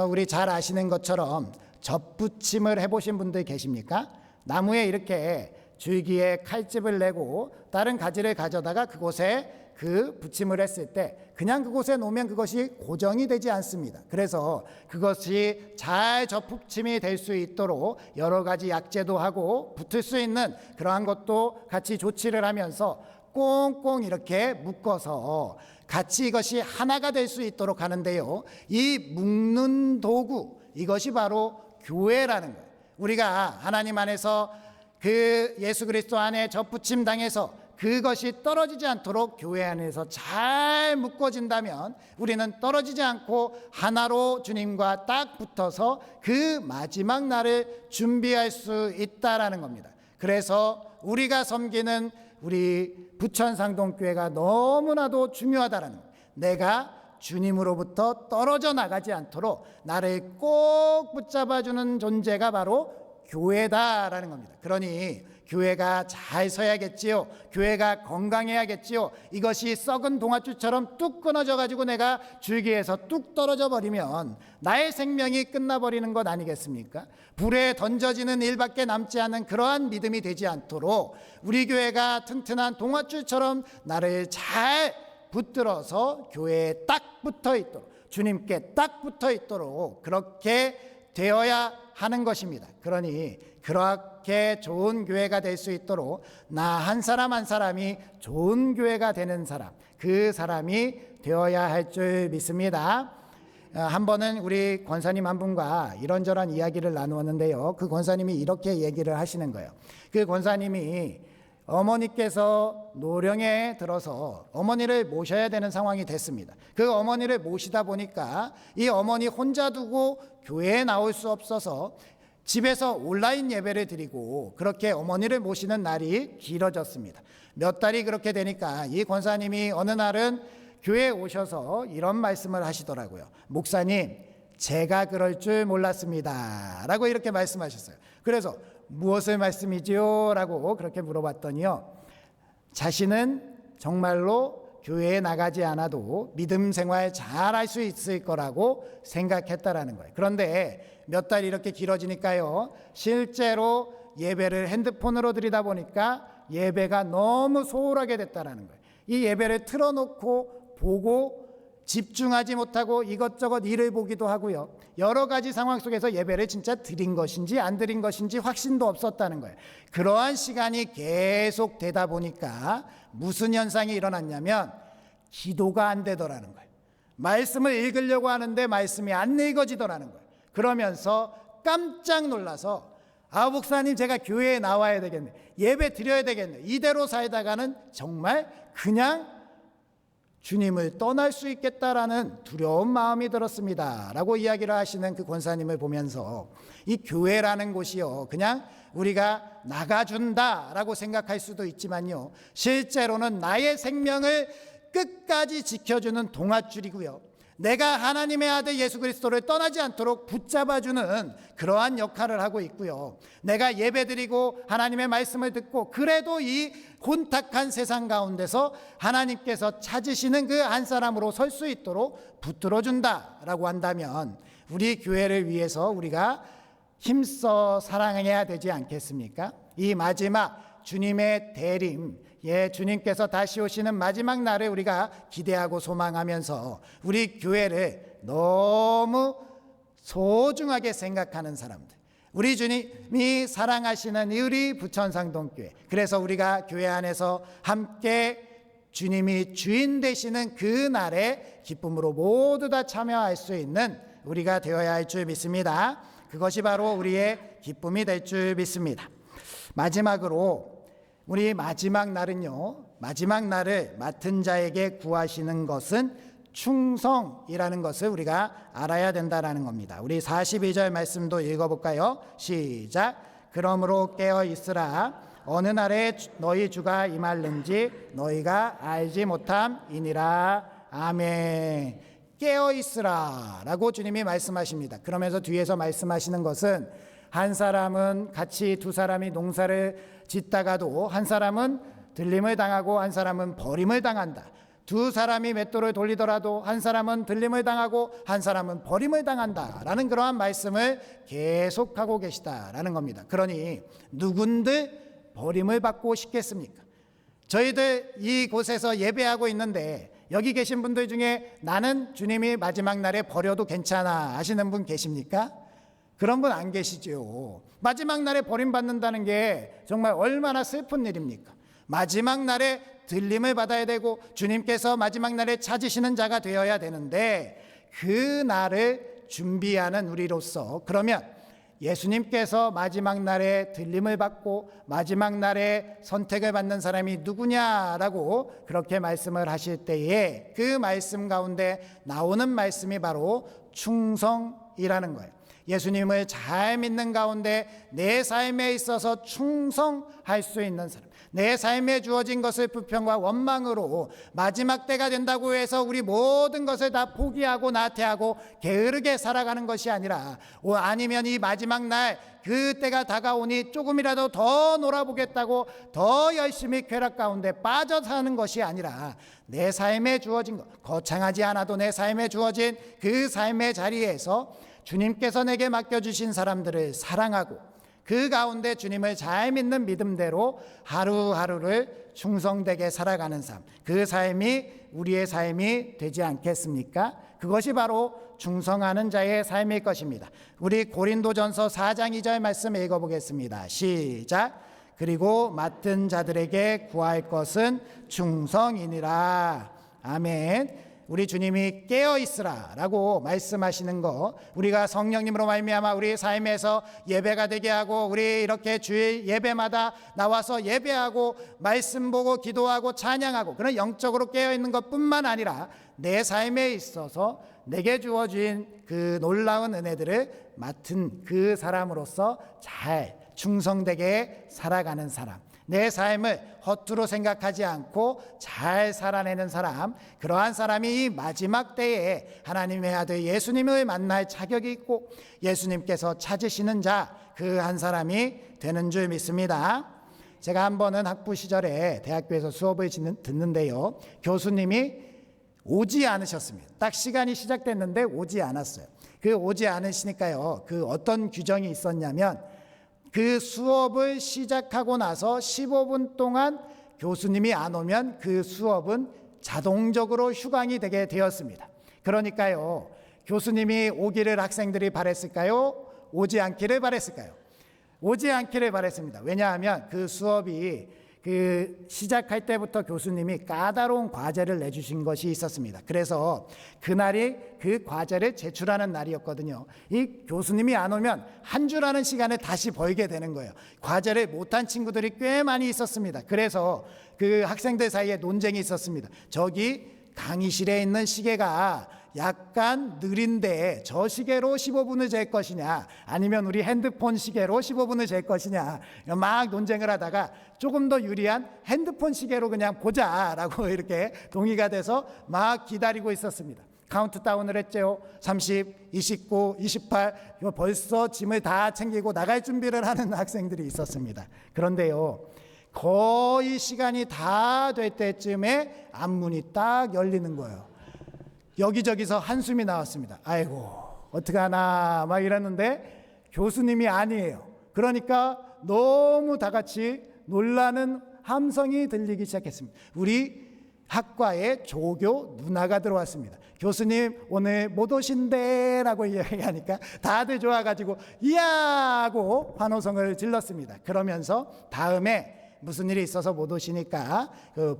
우리 잘 아시는 것처럼 접붙임을 해보신 분들 계십니까? 나무에 이렇게 줄기에 칼집을 내고 다른 가지를 가져다가 그곳에 그 붙임을 했을 때 그냥 그곳에 놓으면 그것이 고정이 되지 않습니다. 그래서 그것이 잘 접붙임이 될 수 있도록 여러 가지 약재도 하고 붙을 수 있는 그러한 것도 같이 조치를 하면서 꽁꽁 이렇게 묶어서 같이 이것이 하나가 될 수 있도록 하는데요, 이 묶는 도구, 이것이 바로 교회라는 거예요. 우리가 하나님 안에서 그 예수 그리스도 안에 접붙임 당해서 그것이 떨어지지 않도록 교회 안에서 잘 묶어진다면 우리는 떨어지지 않고 하나로 주님과 딱 붙어서 그 마지막 날을 준비할 수 있다라는 겁니다. 그래서 우리가 섬기는 우리 부천상동교회가 너무나도 중요하다라는 거예요. 내가 주님으로부터 떨어져 나가지 않도록 나를 꼭 붙잡아주는 존재가 바로 교회다라는 겁니다. 그러니 교회가 잘 서야겠지요. 교회가 건강해야겠지요. 이것이 썩은 동아줄처럼 뚝 끊어져 가지고 내가 줄기에서 뚝 떨어져 버리면 나의 생명이 끝나버리는 것 아니겠습니까? 불에 던져지는 일밖에 남지 않은 그러한 믿음이 되지 않도록 우리 교회가 튼튼한 동아줄처럼 나를 잘 붙들어서 교회에 딱 붙어 있도록, 주님께 딱 붙어 있도록 그렇게 되어야 하는 것입니다. 그러니 그렇게 좋은 교회가 될 수 있도록 나 한 사람 한 사람이 좋은 교회가 되는 사람, 그 사람이 되어야 할 줄 믿습니다. 한 번은 우리 권사님 한 분과 이런저런 이야기를 나누었는데요, 그 권사님이 이렇게 얘기를 하시는 거예요. 그 권사님이 어머니께서 노령에 들어서 어머니를 모셔야 되는 상황이 됐습니다. 그 어머니를 모시다 보니까 이 어머니 혼자 두고 교회에 나올 수 없어서 집에서 온라인 예배를 드리고 그렇게 어머니를 모시는 날이 길어졌습니다. 몇 달이 그렇게 되니까 이 권사님이 어느 날은 교회에 오셔서 이런 말씀을 하시더라고요. 목사님, 제가 그럴 줄 몰랐습니다 라고 이렇게 말씀하셨어요. 그래서 무엇을 말씀이지요? 라고 그렇게 물어봤더니요, 자신은 정말로 교회에 나가지 않아도 믿음 생활 잘할 수 있을 거라고 생각했다라는 거예요. 그런데 몇 달 이렇게 길어지니까요, 실제로 예배를 핸드폰으로 드리다 보니까 예배가 너무 소홀하게 됐다라는 거예요. 이 예배를 틀어놓고 보고 집중하지 못하고 이것저것 일을 보기도 하고요, 여러 가지 상황 속에서 예배를 진짜 드린 것인지 안 드린 것인지 확신도 없었다는 거예요. 그러한 시간이 계속 되다 보니까 무슨 현상이 일어났냐면 기도가 안 되더라는 거예요. 말씀을 읽으려고 하는데 말씀이 안 읽어지더라는 거예요. 그러면서 깜짝 놀라서, 아, 목사님, 제가 교회에 나와야 되겠네, 예배 드려야 되겠네, 이대로 살다가는 정말 그냥 주님을 떠날 수 있겠다라는 두려운 마음이 들었습니다 라고 이야기를 하시는 그 권사님을 보면서, 이 교회라는 곳이요, 그냥 우리가 나가준다 라고 생각할 수도 있지만요, 실제로는 나의 생명을 끝까지 지켜주는 동아줄이고요, 내가 하나님의 아들 예수 그리스도를 떠나지 않도록 붙잡아주는 그러한 역할을 하고 있고요, 내가 예배드리고 하나님의 말씀을 듣고 그래도 이 혼탁한 세상 가운데서 하나님께서 찾으시는 그 한 사람으로 설 수 있도록 붙들어준다라고 한다면 우리 교회를 위해서 우리가 힘써 사랑해야 되지 않겠습니까? 이 마지막 주님의 대림, 주님께서 다시 오시는 마지막 날을 우리가 기대하고 소망하면서 우리 교회를 너무 소중하게 생각하는 사람들, 우리 주님이 사랑하시는 우리 부천상동교회, 그래서 우리가 교회 안에서 함께 주님이 주인 되시는 그 날에 기쁨으로 모두 다 참여할 수 있는 우리가 되어야 할 줄 믿습니다. 그것이 바로 우리의 기쁨이 될 줄 믿습니다. 마지막으로 우리 마지막 날은요, 마지막 날을 맡은 자에게 구하시는 것은 충성이라는 것을 우리가 알아야 된다라는 겁니다. 우리 42절 말씀도 읽어볼까요? 시작. 그러므로 깨어 있으라. 어느 날에 너희 주가 임할는지 너희가 알지 못함이니라. 아멘. 깨어 있으라 라고 주님이 말씀하십니다. 그러면서 뒤에서 말씀하시는 것은, 한 사람은 같이 두 사람이 농사를 짓다가도 한 사람은 들림을 당하고 한 사람은 버림을 당한다. 두 사람이 맷돌을 돌리더라도 한 사람은 들림을 당하고 한 사람은 버림을 당한다 라는 그러한 말씀을 계속하고 계시다라는 겁니다. 그러니 누군들 버림을 받고 싶겠습니까? 저희들 이곳에서 예배하고 있는데 여기 계신 분들 중에 나는 주님이 마지막 날에 버려도 괜찮아 하시는 분 계십니까? 그런 분 안 계시죠. 마지막 날에 버림받는다는 게 정말 얼마나 슬픈 일입니까? 마지막 날에 들림을 받아야 되고 주님께서 마지막 날에 찾으시는 자가 되어야 되는데, 그 날을 준비하는 우리로서, 그러면 예수님께서 마지막 날에 들림을 받고 마지막 날에 선택을 받는 사람이 누구냐라고 그렇게 말씀을 하실 때에 그 말씀 가운데 나오는 말씀이 바로 충성이라는 거예요. 예수님을 잘 믿는 가운데 내 삶에 있어서 충성할 수 있는 사람, 내 삶에 주어진 것을 불평과 원망으로 마지막 때가 된다고 해서 우리 모든 것을 다 포기하고 나태하고 게으르게 살아가는 것이 아니라, 아니면 이 마지막 날 그때가 다가오니 조금이라도 더 놀아보겠다고 더 열심히 쾌락 가운데 빠져 사는 것이 아니라, 내 삶에 주어진 것, 거창하지 않아도 내 삶에 주어진 그 삶의 자리에서 주님께서 내게 맡겨주신 사람들을 사랑하고 그 가운데 주님을 잘 믿는 믿음대로 하루하루를 충성되게 살아가는 삶, 그 삶이 우리의 삶이 되지 않겠습니까? 그것이 바로 충성하는 자의 삶일 것입니다. 우리 고린도전서 4장 2절 말씀 읽어보겠습니다. 시작. 그리고 맡은 자들에게 구할 것은 충성이니라. 아멘. 우리 주님이 깨어있으라 라고 말씀하시는 거, 우리가 성령님으로 말미암아 우리 삶에서 예배가 되게 하고, 우리 이렇게 주일 예배마다 나와서 예배하고 말씀 보고 기도하고 찬양하고 그런 영적으로 깨어있는 것뿐만 아니라 내 삶에 있어서 내게 주어진 그 놀라운 은혜들을 맡은 그 사람으로서 잘 충성되게 살아가는 사람, 내 삶을 허투루 생각하지 않고 잘 살아내는 사람, 그러한 사람이 이 마지막 때에 하나님의 아들 예수님을 만날 자격이 있고 예수님께서 찾으시는 자, 그 한 사람이 되는 줄 믿습니다. 제가 한 번은 학부 시절에 대학교에서 수업을 듣는데요, 교수님이 오지 않으셨습니다. 딱 시간이 시작됐는데 오지 않았어요. 그 오지 않으시니까요, 그 어떤 규정이 있었냐면 그 수업을 시작하고 나서 15분 동안 교수님이 안 오면 그 수업은 자동적으로 휴강이 되게 되었습니다. 그러니까요, 교수님이 오기를 학생들이 바랬을까요? 오지 않기를 바랬을까요? 오지 않기를 바랬습니다. 왜냐하면 그 수업이 시작할 때부터 교수님이 까다로운 과제를 내주신 것이 있었습니다. 그래서 그날이 그 과제를 제출하는 날이었거든요. 이 교수님이 안 오면 한 주라는 시간을 다시 벌게 되는 거예요. 과제를 못한 친구들이 꽤 많이 있었습니다. 그래서 그 학생들 사이에 논쟁이 있었습니다. 저기 강의실에 있는 시계가 약간 느린데 저 시계로 15분을 잴 것이냐, 아니면 우리 핸드폰 시계로 15분을 잴 것이냐, 막 논쟁을 하다가 조금 더 유리한 핸드폰 시계로 그냥 보자라고 이렇게 동의가 돼서 막 기다리고 있었습니다. 카운트다운을 했죠. 30, 29, 28, 벌써 짐을 다 챙기고 나갈 준비를 하는 학생들이 있었습니다. 그런데요, 거의 시간이 다 될 때쯤에 앞문이 딱 열리는 거예요. 여기저기서 한숨이 나왔습니다. 아이고, 어떡하나 막 이랬는데 교수님이 아니에요. 그러니까 너무 다 같이 놀라는 함성이 들리기 시작했습니다. 우리 학과에 조교 누나가 들어왔습니다. 교수님 오늘 못 오신대 라고 이야기하니까 다들 좋아가지고 이야 하고 환호성을 질렀습니다. 그러면서 다음에 무슨 일이 있어서 못 오시니까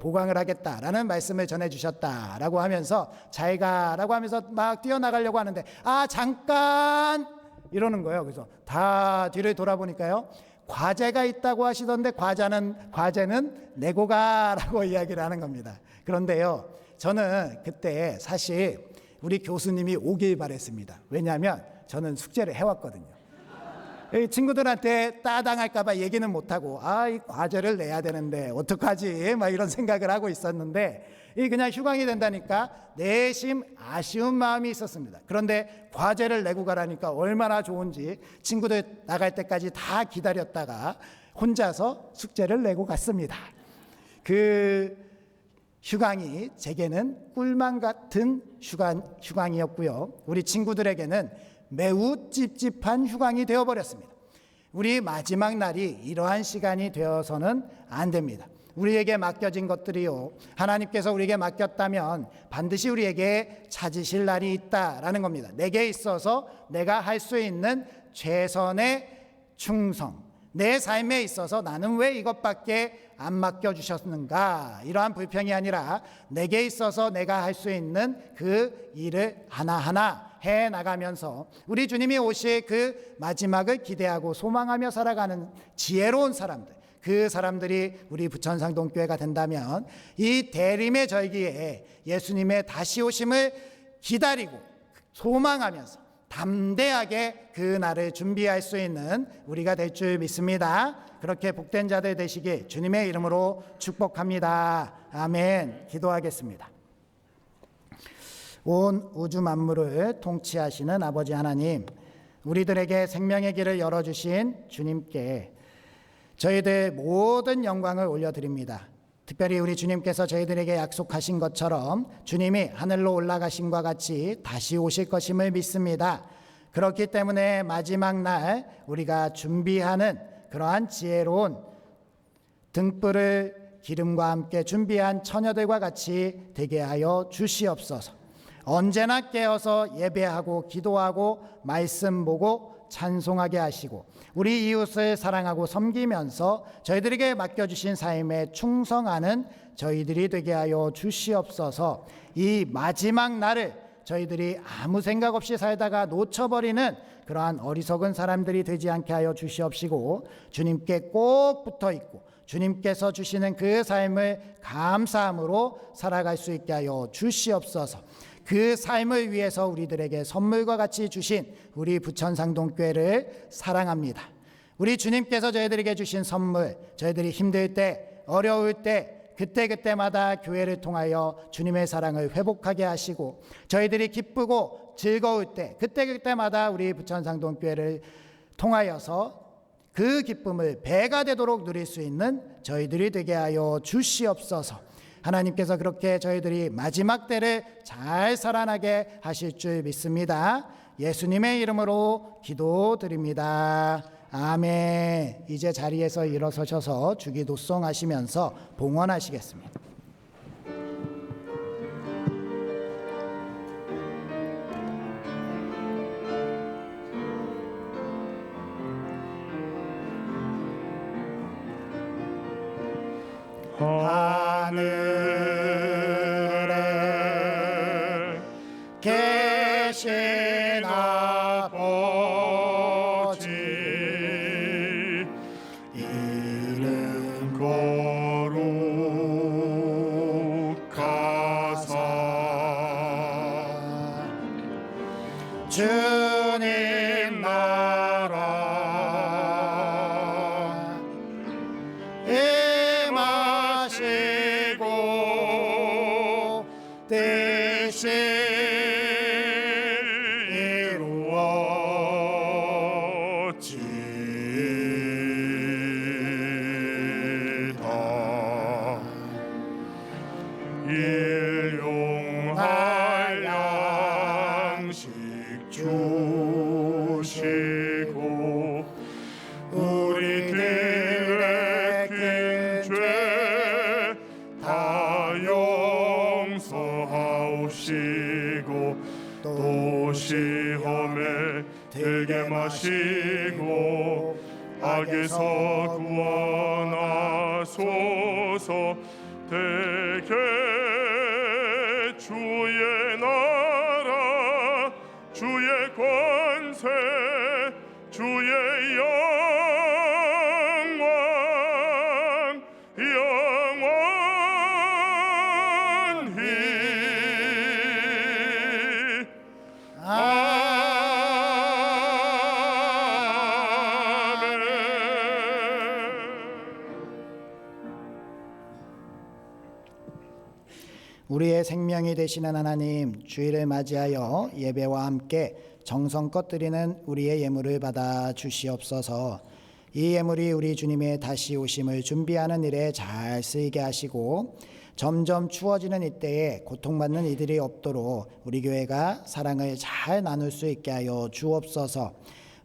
보강을 하겠다라는 말씀을 전해주셨다라고 하면서 잘 가라고 하면서 막 뛰어나가려고 하는데 잠깐 이러는 거예요. 그래서 다 뒤를 돌아보니까요, 과제가 있다고 하시던데 과제는 내고 가라고 이야기를 하는 겁니다. 그런데요, 저는 그때 사실 우리 교수님이 오길 바랬습니다. 왜냐하면 저는 숙제를 해왔거든요. 친구들한테 따당할까 봐 얘기는 못하고 이 과제를 내야 되는데 어떡하지 막 이런 생각을 하고 있었는데 그냥 휴강이 된다니까 내심 아쉬운 마음이 있었습니다. 그런데 과제를 내고 가라니까 얼마나 좋은지 친구들 나갈 때까지 다 기다렸다가 혼자서 숙제를 내고 갔습니다. 그 휴강이 제게는 꿀만 같은 휴강이었고요, 우리 친구들에게는 매우 찝찝한 휴강이 되어버렸습니다. 우리 마지막 날이 이러한 시간이 되어서는 안 됩니다. 우리에게 맡겨진 것들이요, 하나님께서 우리에게 맡겼다면 반드시 우리에게 찾으실 날이 있다라는 겁니다. 내게 있어서 내가 할 수 있는 최선의 충성, 내 삶에 있어서 나는 왜 이것밖에 안 맡겨주셨는가, 이러한 불평이 아니라 내게 있어서 내가 할 수 있는 그 일을 하나하나 해나가면서 우리 주님이 오실 그 마지막을 기대하고 소망하며 살아가는 지혜로운 사람들, 그 사람들이 우리 부천상동교회가 된다면 이 대림의 절기에 예수님의 다시 오심을 기다리고 소망하면서 담대하게 그 날을 준비할 수 있는 우리가 될 줄 믿습니다. 그렇게 복된 자들 되시길 주님의 이름으로 축복합니다. 아멘. 기도하겠습니다. 온 우주 만물을 통치하시는 아버지 하나님, 우리들에게 생명의 길을 열어주신 주님께 저희들 모든 영광을 올려드립니다. 특별히 우리 주님께서 저희들에게 약속하신 것처럼 주님이 하늘로 올라가심과 같이 다시 오실 것임을 믿습니다. 그렇기 때문에 마지막 날 우리가 준비하는 그러한 지혜로운 등불을 기름과 함께 준비한 처녀들과 같이 되게 하여 주시옵소서. 언제나 깨어서 예배하고 기도하고 말씀 보고 찬송하게 하시고 우리 이웃을 사랑하고 섬기면서 저희들에게 맡겨주신 삶에 충성하는 저희들이 되게 하여 주시옵소서. 이 마지막 날을 저희들이 아무 생각 없이 살다가 놓쳐버리는 그러한 어리석은 사람들이 되지 않게 하여 주시옵시고 주님께 꼭 붙어있고 주님께서 주시는 그 삶을 감사함으로 살아갈 수 있게 하여 주시옵소서. 그 삶을 위해서 우리들에게 선물과 같이 주신 우리 부천상동교회를 사랑합니다. 우리 주님께서 저희들에게 주신 선물, 저희들이 힘들 때, 어려울 때, 그때그때마다 교회를 통하여 주님의 사랑을 회복하게 하시고, 저희들이 기쁘고 즐거울 때 그때그때마다 우리 부천상동교회를 통하여서 그 기쁨을 배가 되도록 누릴 수 있는 저희들이 되게 하여 주시옵소서. 하나님께서 그렇게 저희들이 마지막 때를 잘 살아나게 하실 줄 믿습니다. 예수님의 이름으로 기도드립니다. 아멘. 이제 자리에서 일어서셔서 주기도송 하시면서 봉헌하시겠습니다. 하늘에 계신 아버지 이름 거룩하사 주님 나라 임하시고 뜻이 이루어지이다. 일용할 양식 주시고 우리들의 큰 죄 다 용서하옵시고 또 시험에 들게 마시고 악에서 구원하소서. 대개 주의 나라 주의 권세 주의 영광 영원히 우리의 생명이 되시는 하나님, 주일을 맞이하여 예배와 함께 정성껏 드리는 우리의 예물을 받아 주시옵소서. 이 예물이 우리 주님의 다시 오심을 준비하는 일에 잘 쓰이게 하시고, 점점 추워지는 이때에 고통받는 이들이 없도록 우리 교회가 사랑을 잘 나눌 수 있게 하여 주옵소서.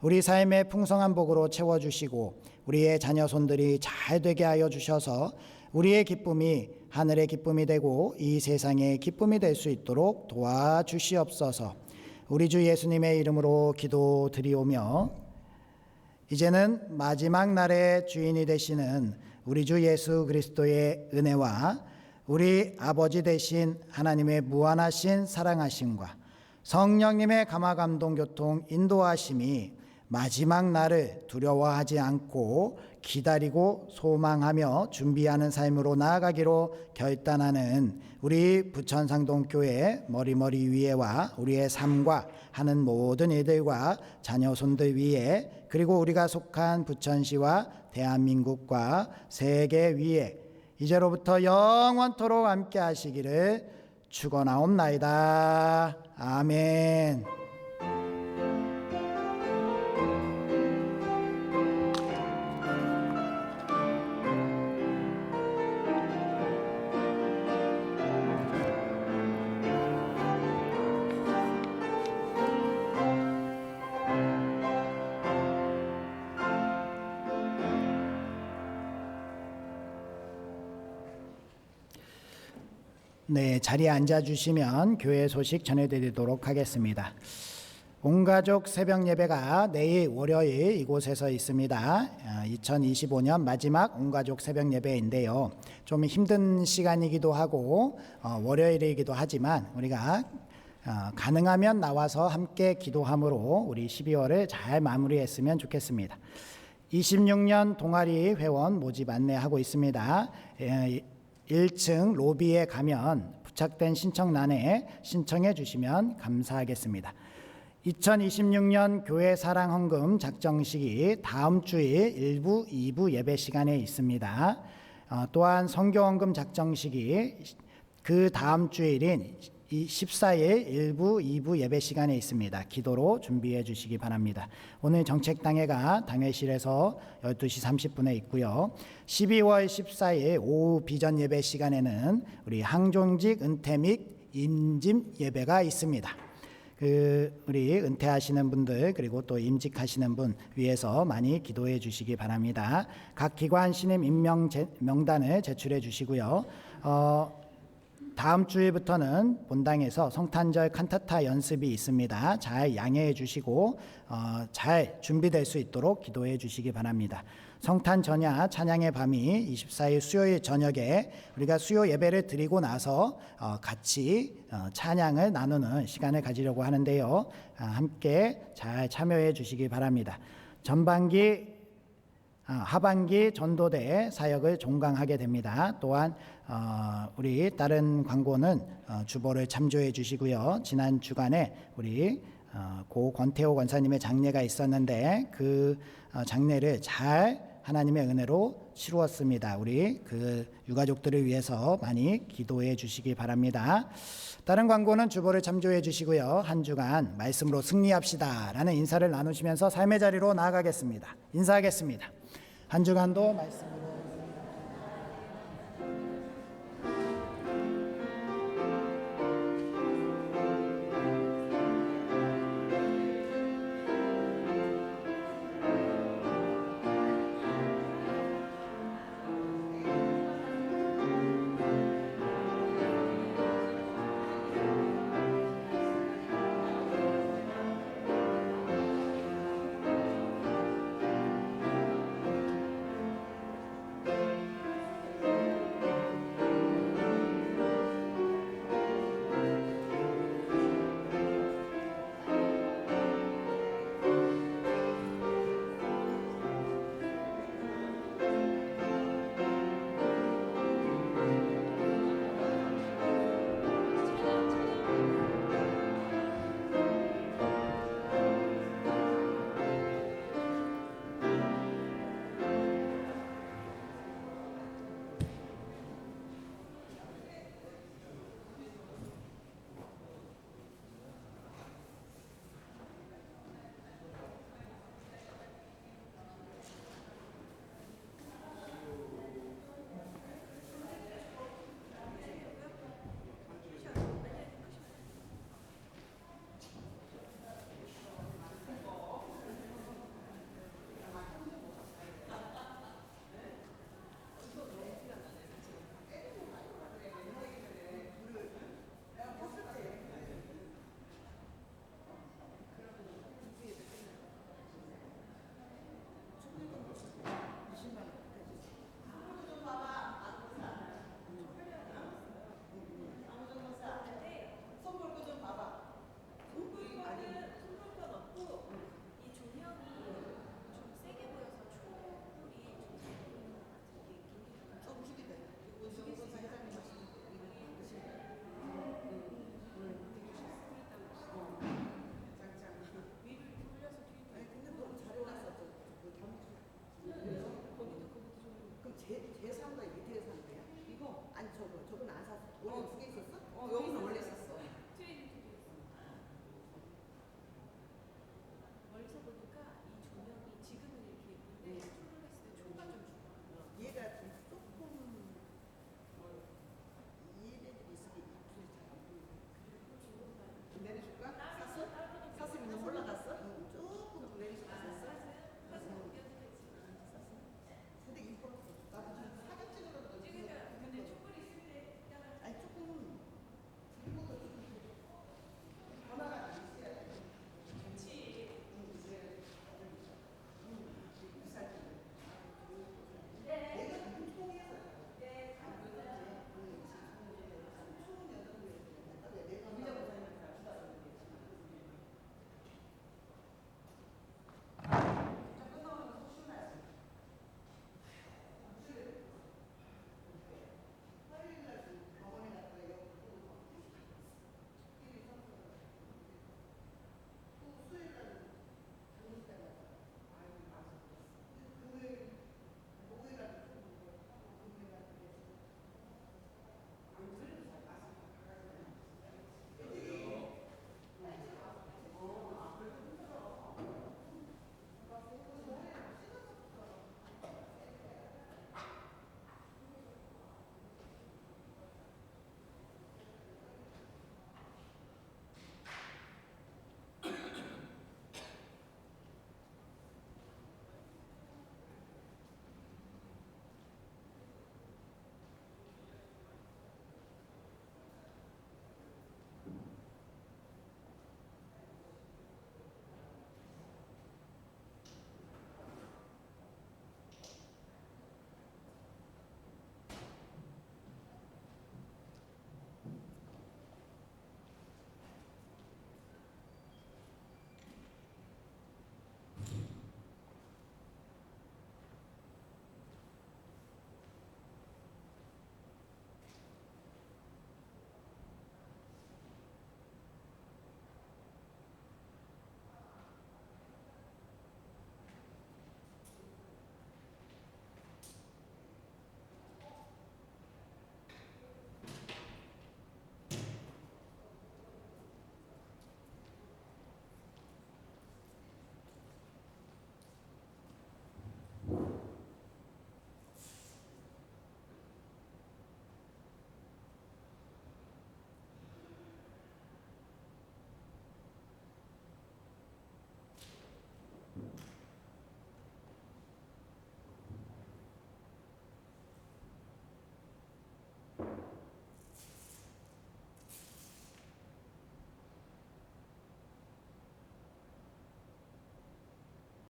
우리 삶의 풍성한 복으로 채워주시고 우리의 자녀손들이 잘 되게 하여 주셔서 우리의 기쁨이 하늘의 기쁨이 되고 이 세상의 기쁨이 될 수 있도록 도와주시옵소서. 우리 주 예수님의 이름으로 기도드리오며, 이제는 마지막 날의 주인이 되시는 우리 주 예수 그리스도의 은혜와 우리 아버지 되신 하나님의 무한하신 사랑하심과 성령님의 감화감동 교통 인도하심이 마지막 날을 두려워하지 않고 기다리고 소망하며 준비하는 삶으로 나아가기로 결단하는 우리 부천상동교회 머리머리 위에와 우리의 삶과 하는 모든 이들과 자녀손들 위에, 그리고 우리가 속한 부천시와 대한민국과 세계 위에 이제로부터 영원토록 함께 하시기를 축원하옵나이다. 아멘. 네, 자리에 앉아주시면 교회 소식 전해드리도록 하겠습니다. 온가족 새벽 예배가 내일 월요일 이곳에서 있습니다. 2025년 마지막 온가족 새벽 예배인데요. 좀 힘든 시간이기도 하고 월요일이기도 하지만 우리가 가능하면 나와서 함께 기도함으로 우리 12월을 잘 마무리했으면 좋겠습니다. 26년 동아리 회원 모집 안내하고 있습니다. 1층 로비에 가면 부착된 신청란에 신청해 주시면 감사하겠습니다. 2026년 교회 사랑 헌금 작정식이 다음 주일 1부, 2부 예배 시간에 있습니다. 또한 선교 헌금 작정식이 그 다음 주일인 14일 1부, 2부 예배 시간에 있습니다. 기도로 준비해 주시기 바랍니다. 오늘 정책당회가 당회실에서 12시 30분에 있고요. 12월 14일 오후 비전 예배 시간에는 우리 항종직 은퇴 및 임짐 예배가 있습니다. 우리 은퇴하시는 분들 그리고 또 임직하시는 분 위해서 많이 기도해 주시기 바랍니다. 각 기관 신임 임명 명단을 제출해 주시고요. 다음 주일부터는 본당에서 성탄절 칸타타 연습이 있습니다. 잘 양해해 주시고 잘 준비될 수 있도록 기도해 주시기 바랍니다. 성탄 전야 찬양의 밤이 24일 수요일 저녁에 우리가 수요 예배를 드리고 나서 같이 찬양을 나누는 시간을 가지려고 하는데요. 함께 잘 참여해 주시기 바랍니다. 하반기 전도대 사역을 종강하게 됩니다. 또한 우리 다른 광고는 주보를 참조해 주시고요. 지난 주간에 우리 고 권태호 권사님의 장례가 있었는데 그 장례를 잘 하나님의 은혜로 치루었습니다. 우리 그 유가족들을 위해서 많이 기도해 주시기 바랍니다. 다른 광고는 주보를 참조해 주시고요. 한 주간 말씀으로 승리합시다 라는 인사를 나누시면서 삶의 자리로 나아가겠습니다. 인사하겠습니다. 한 주간도 말씀으로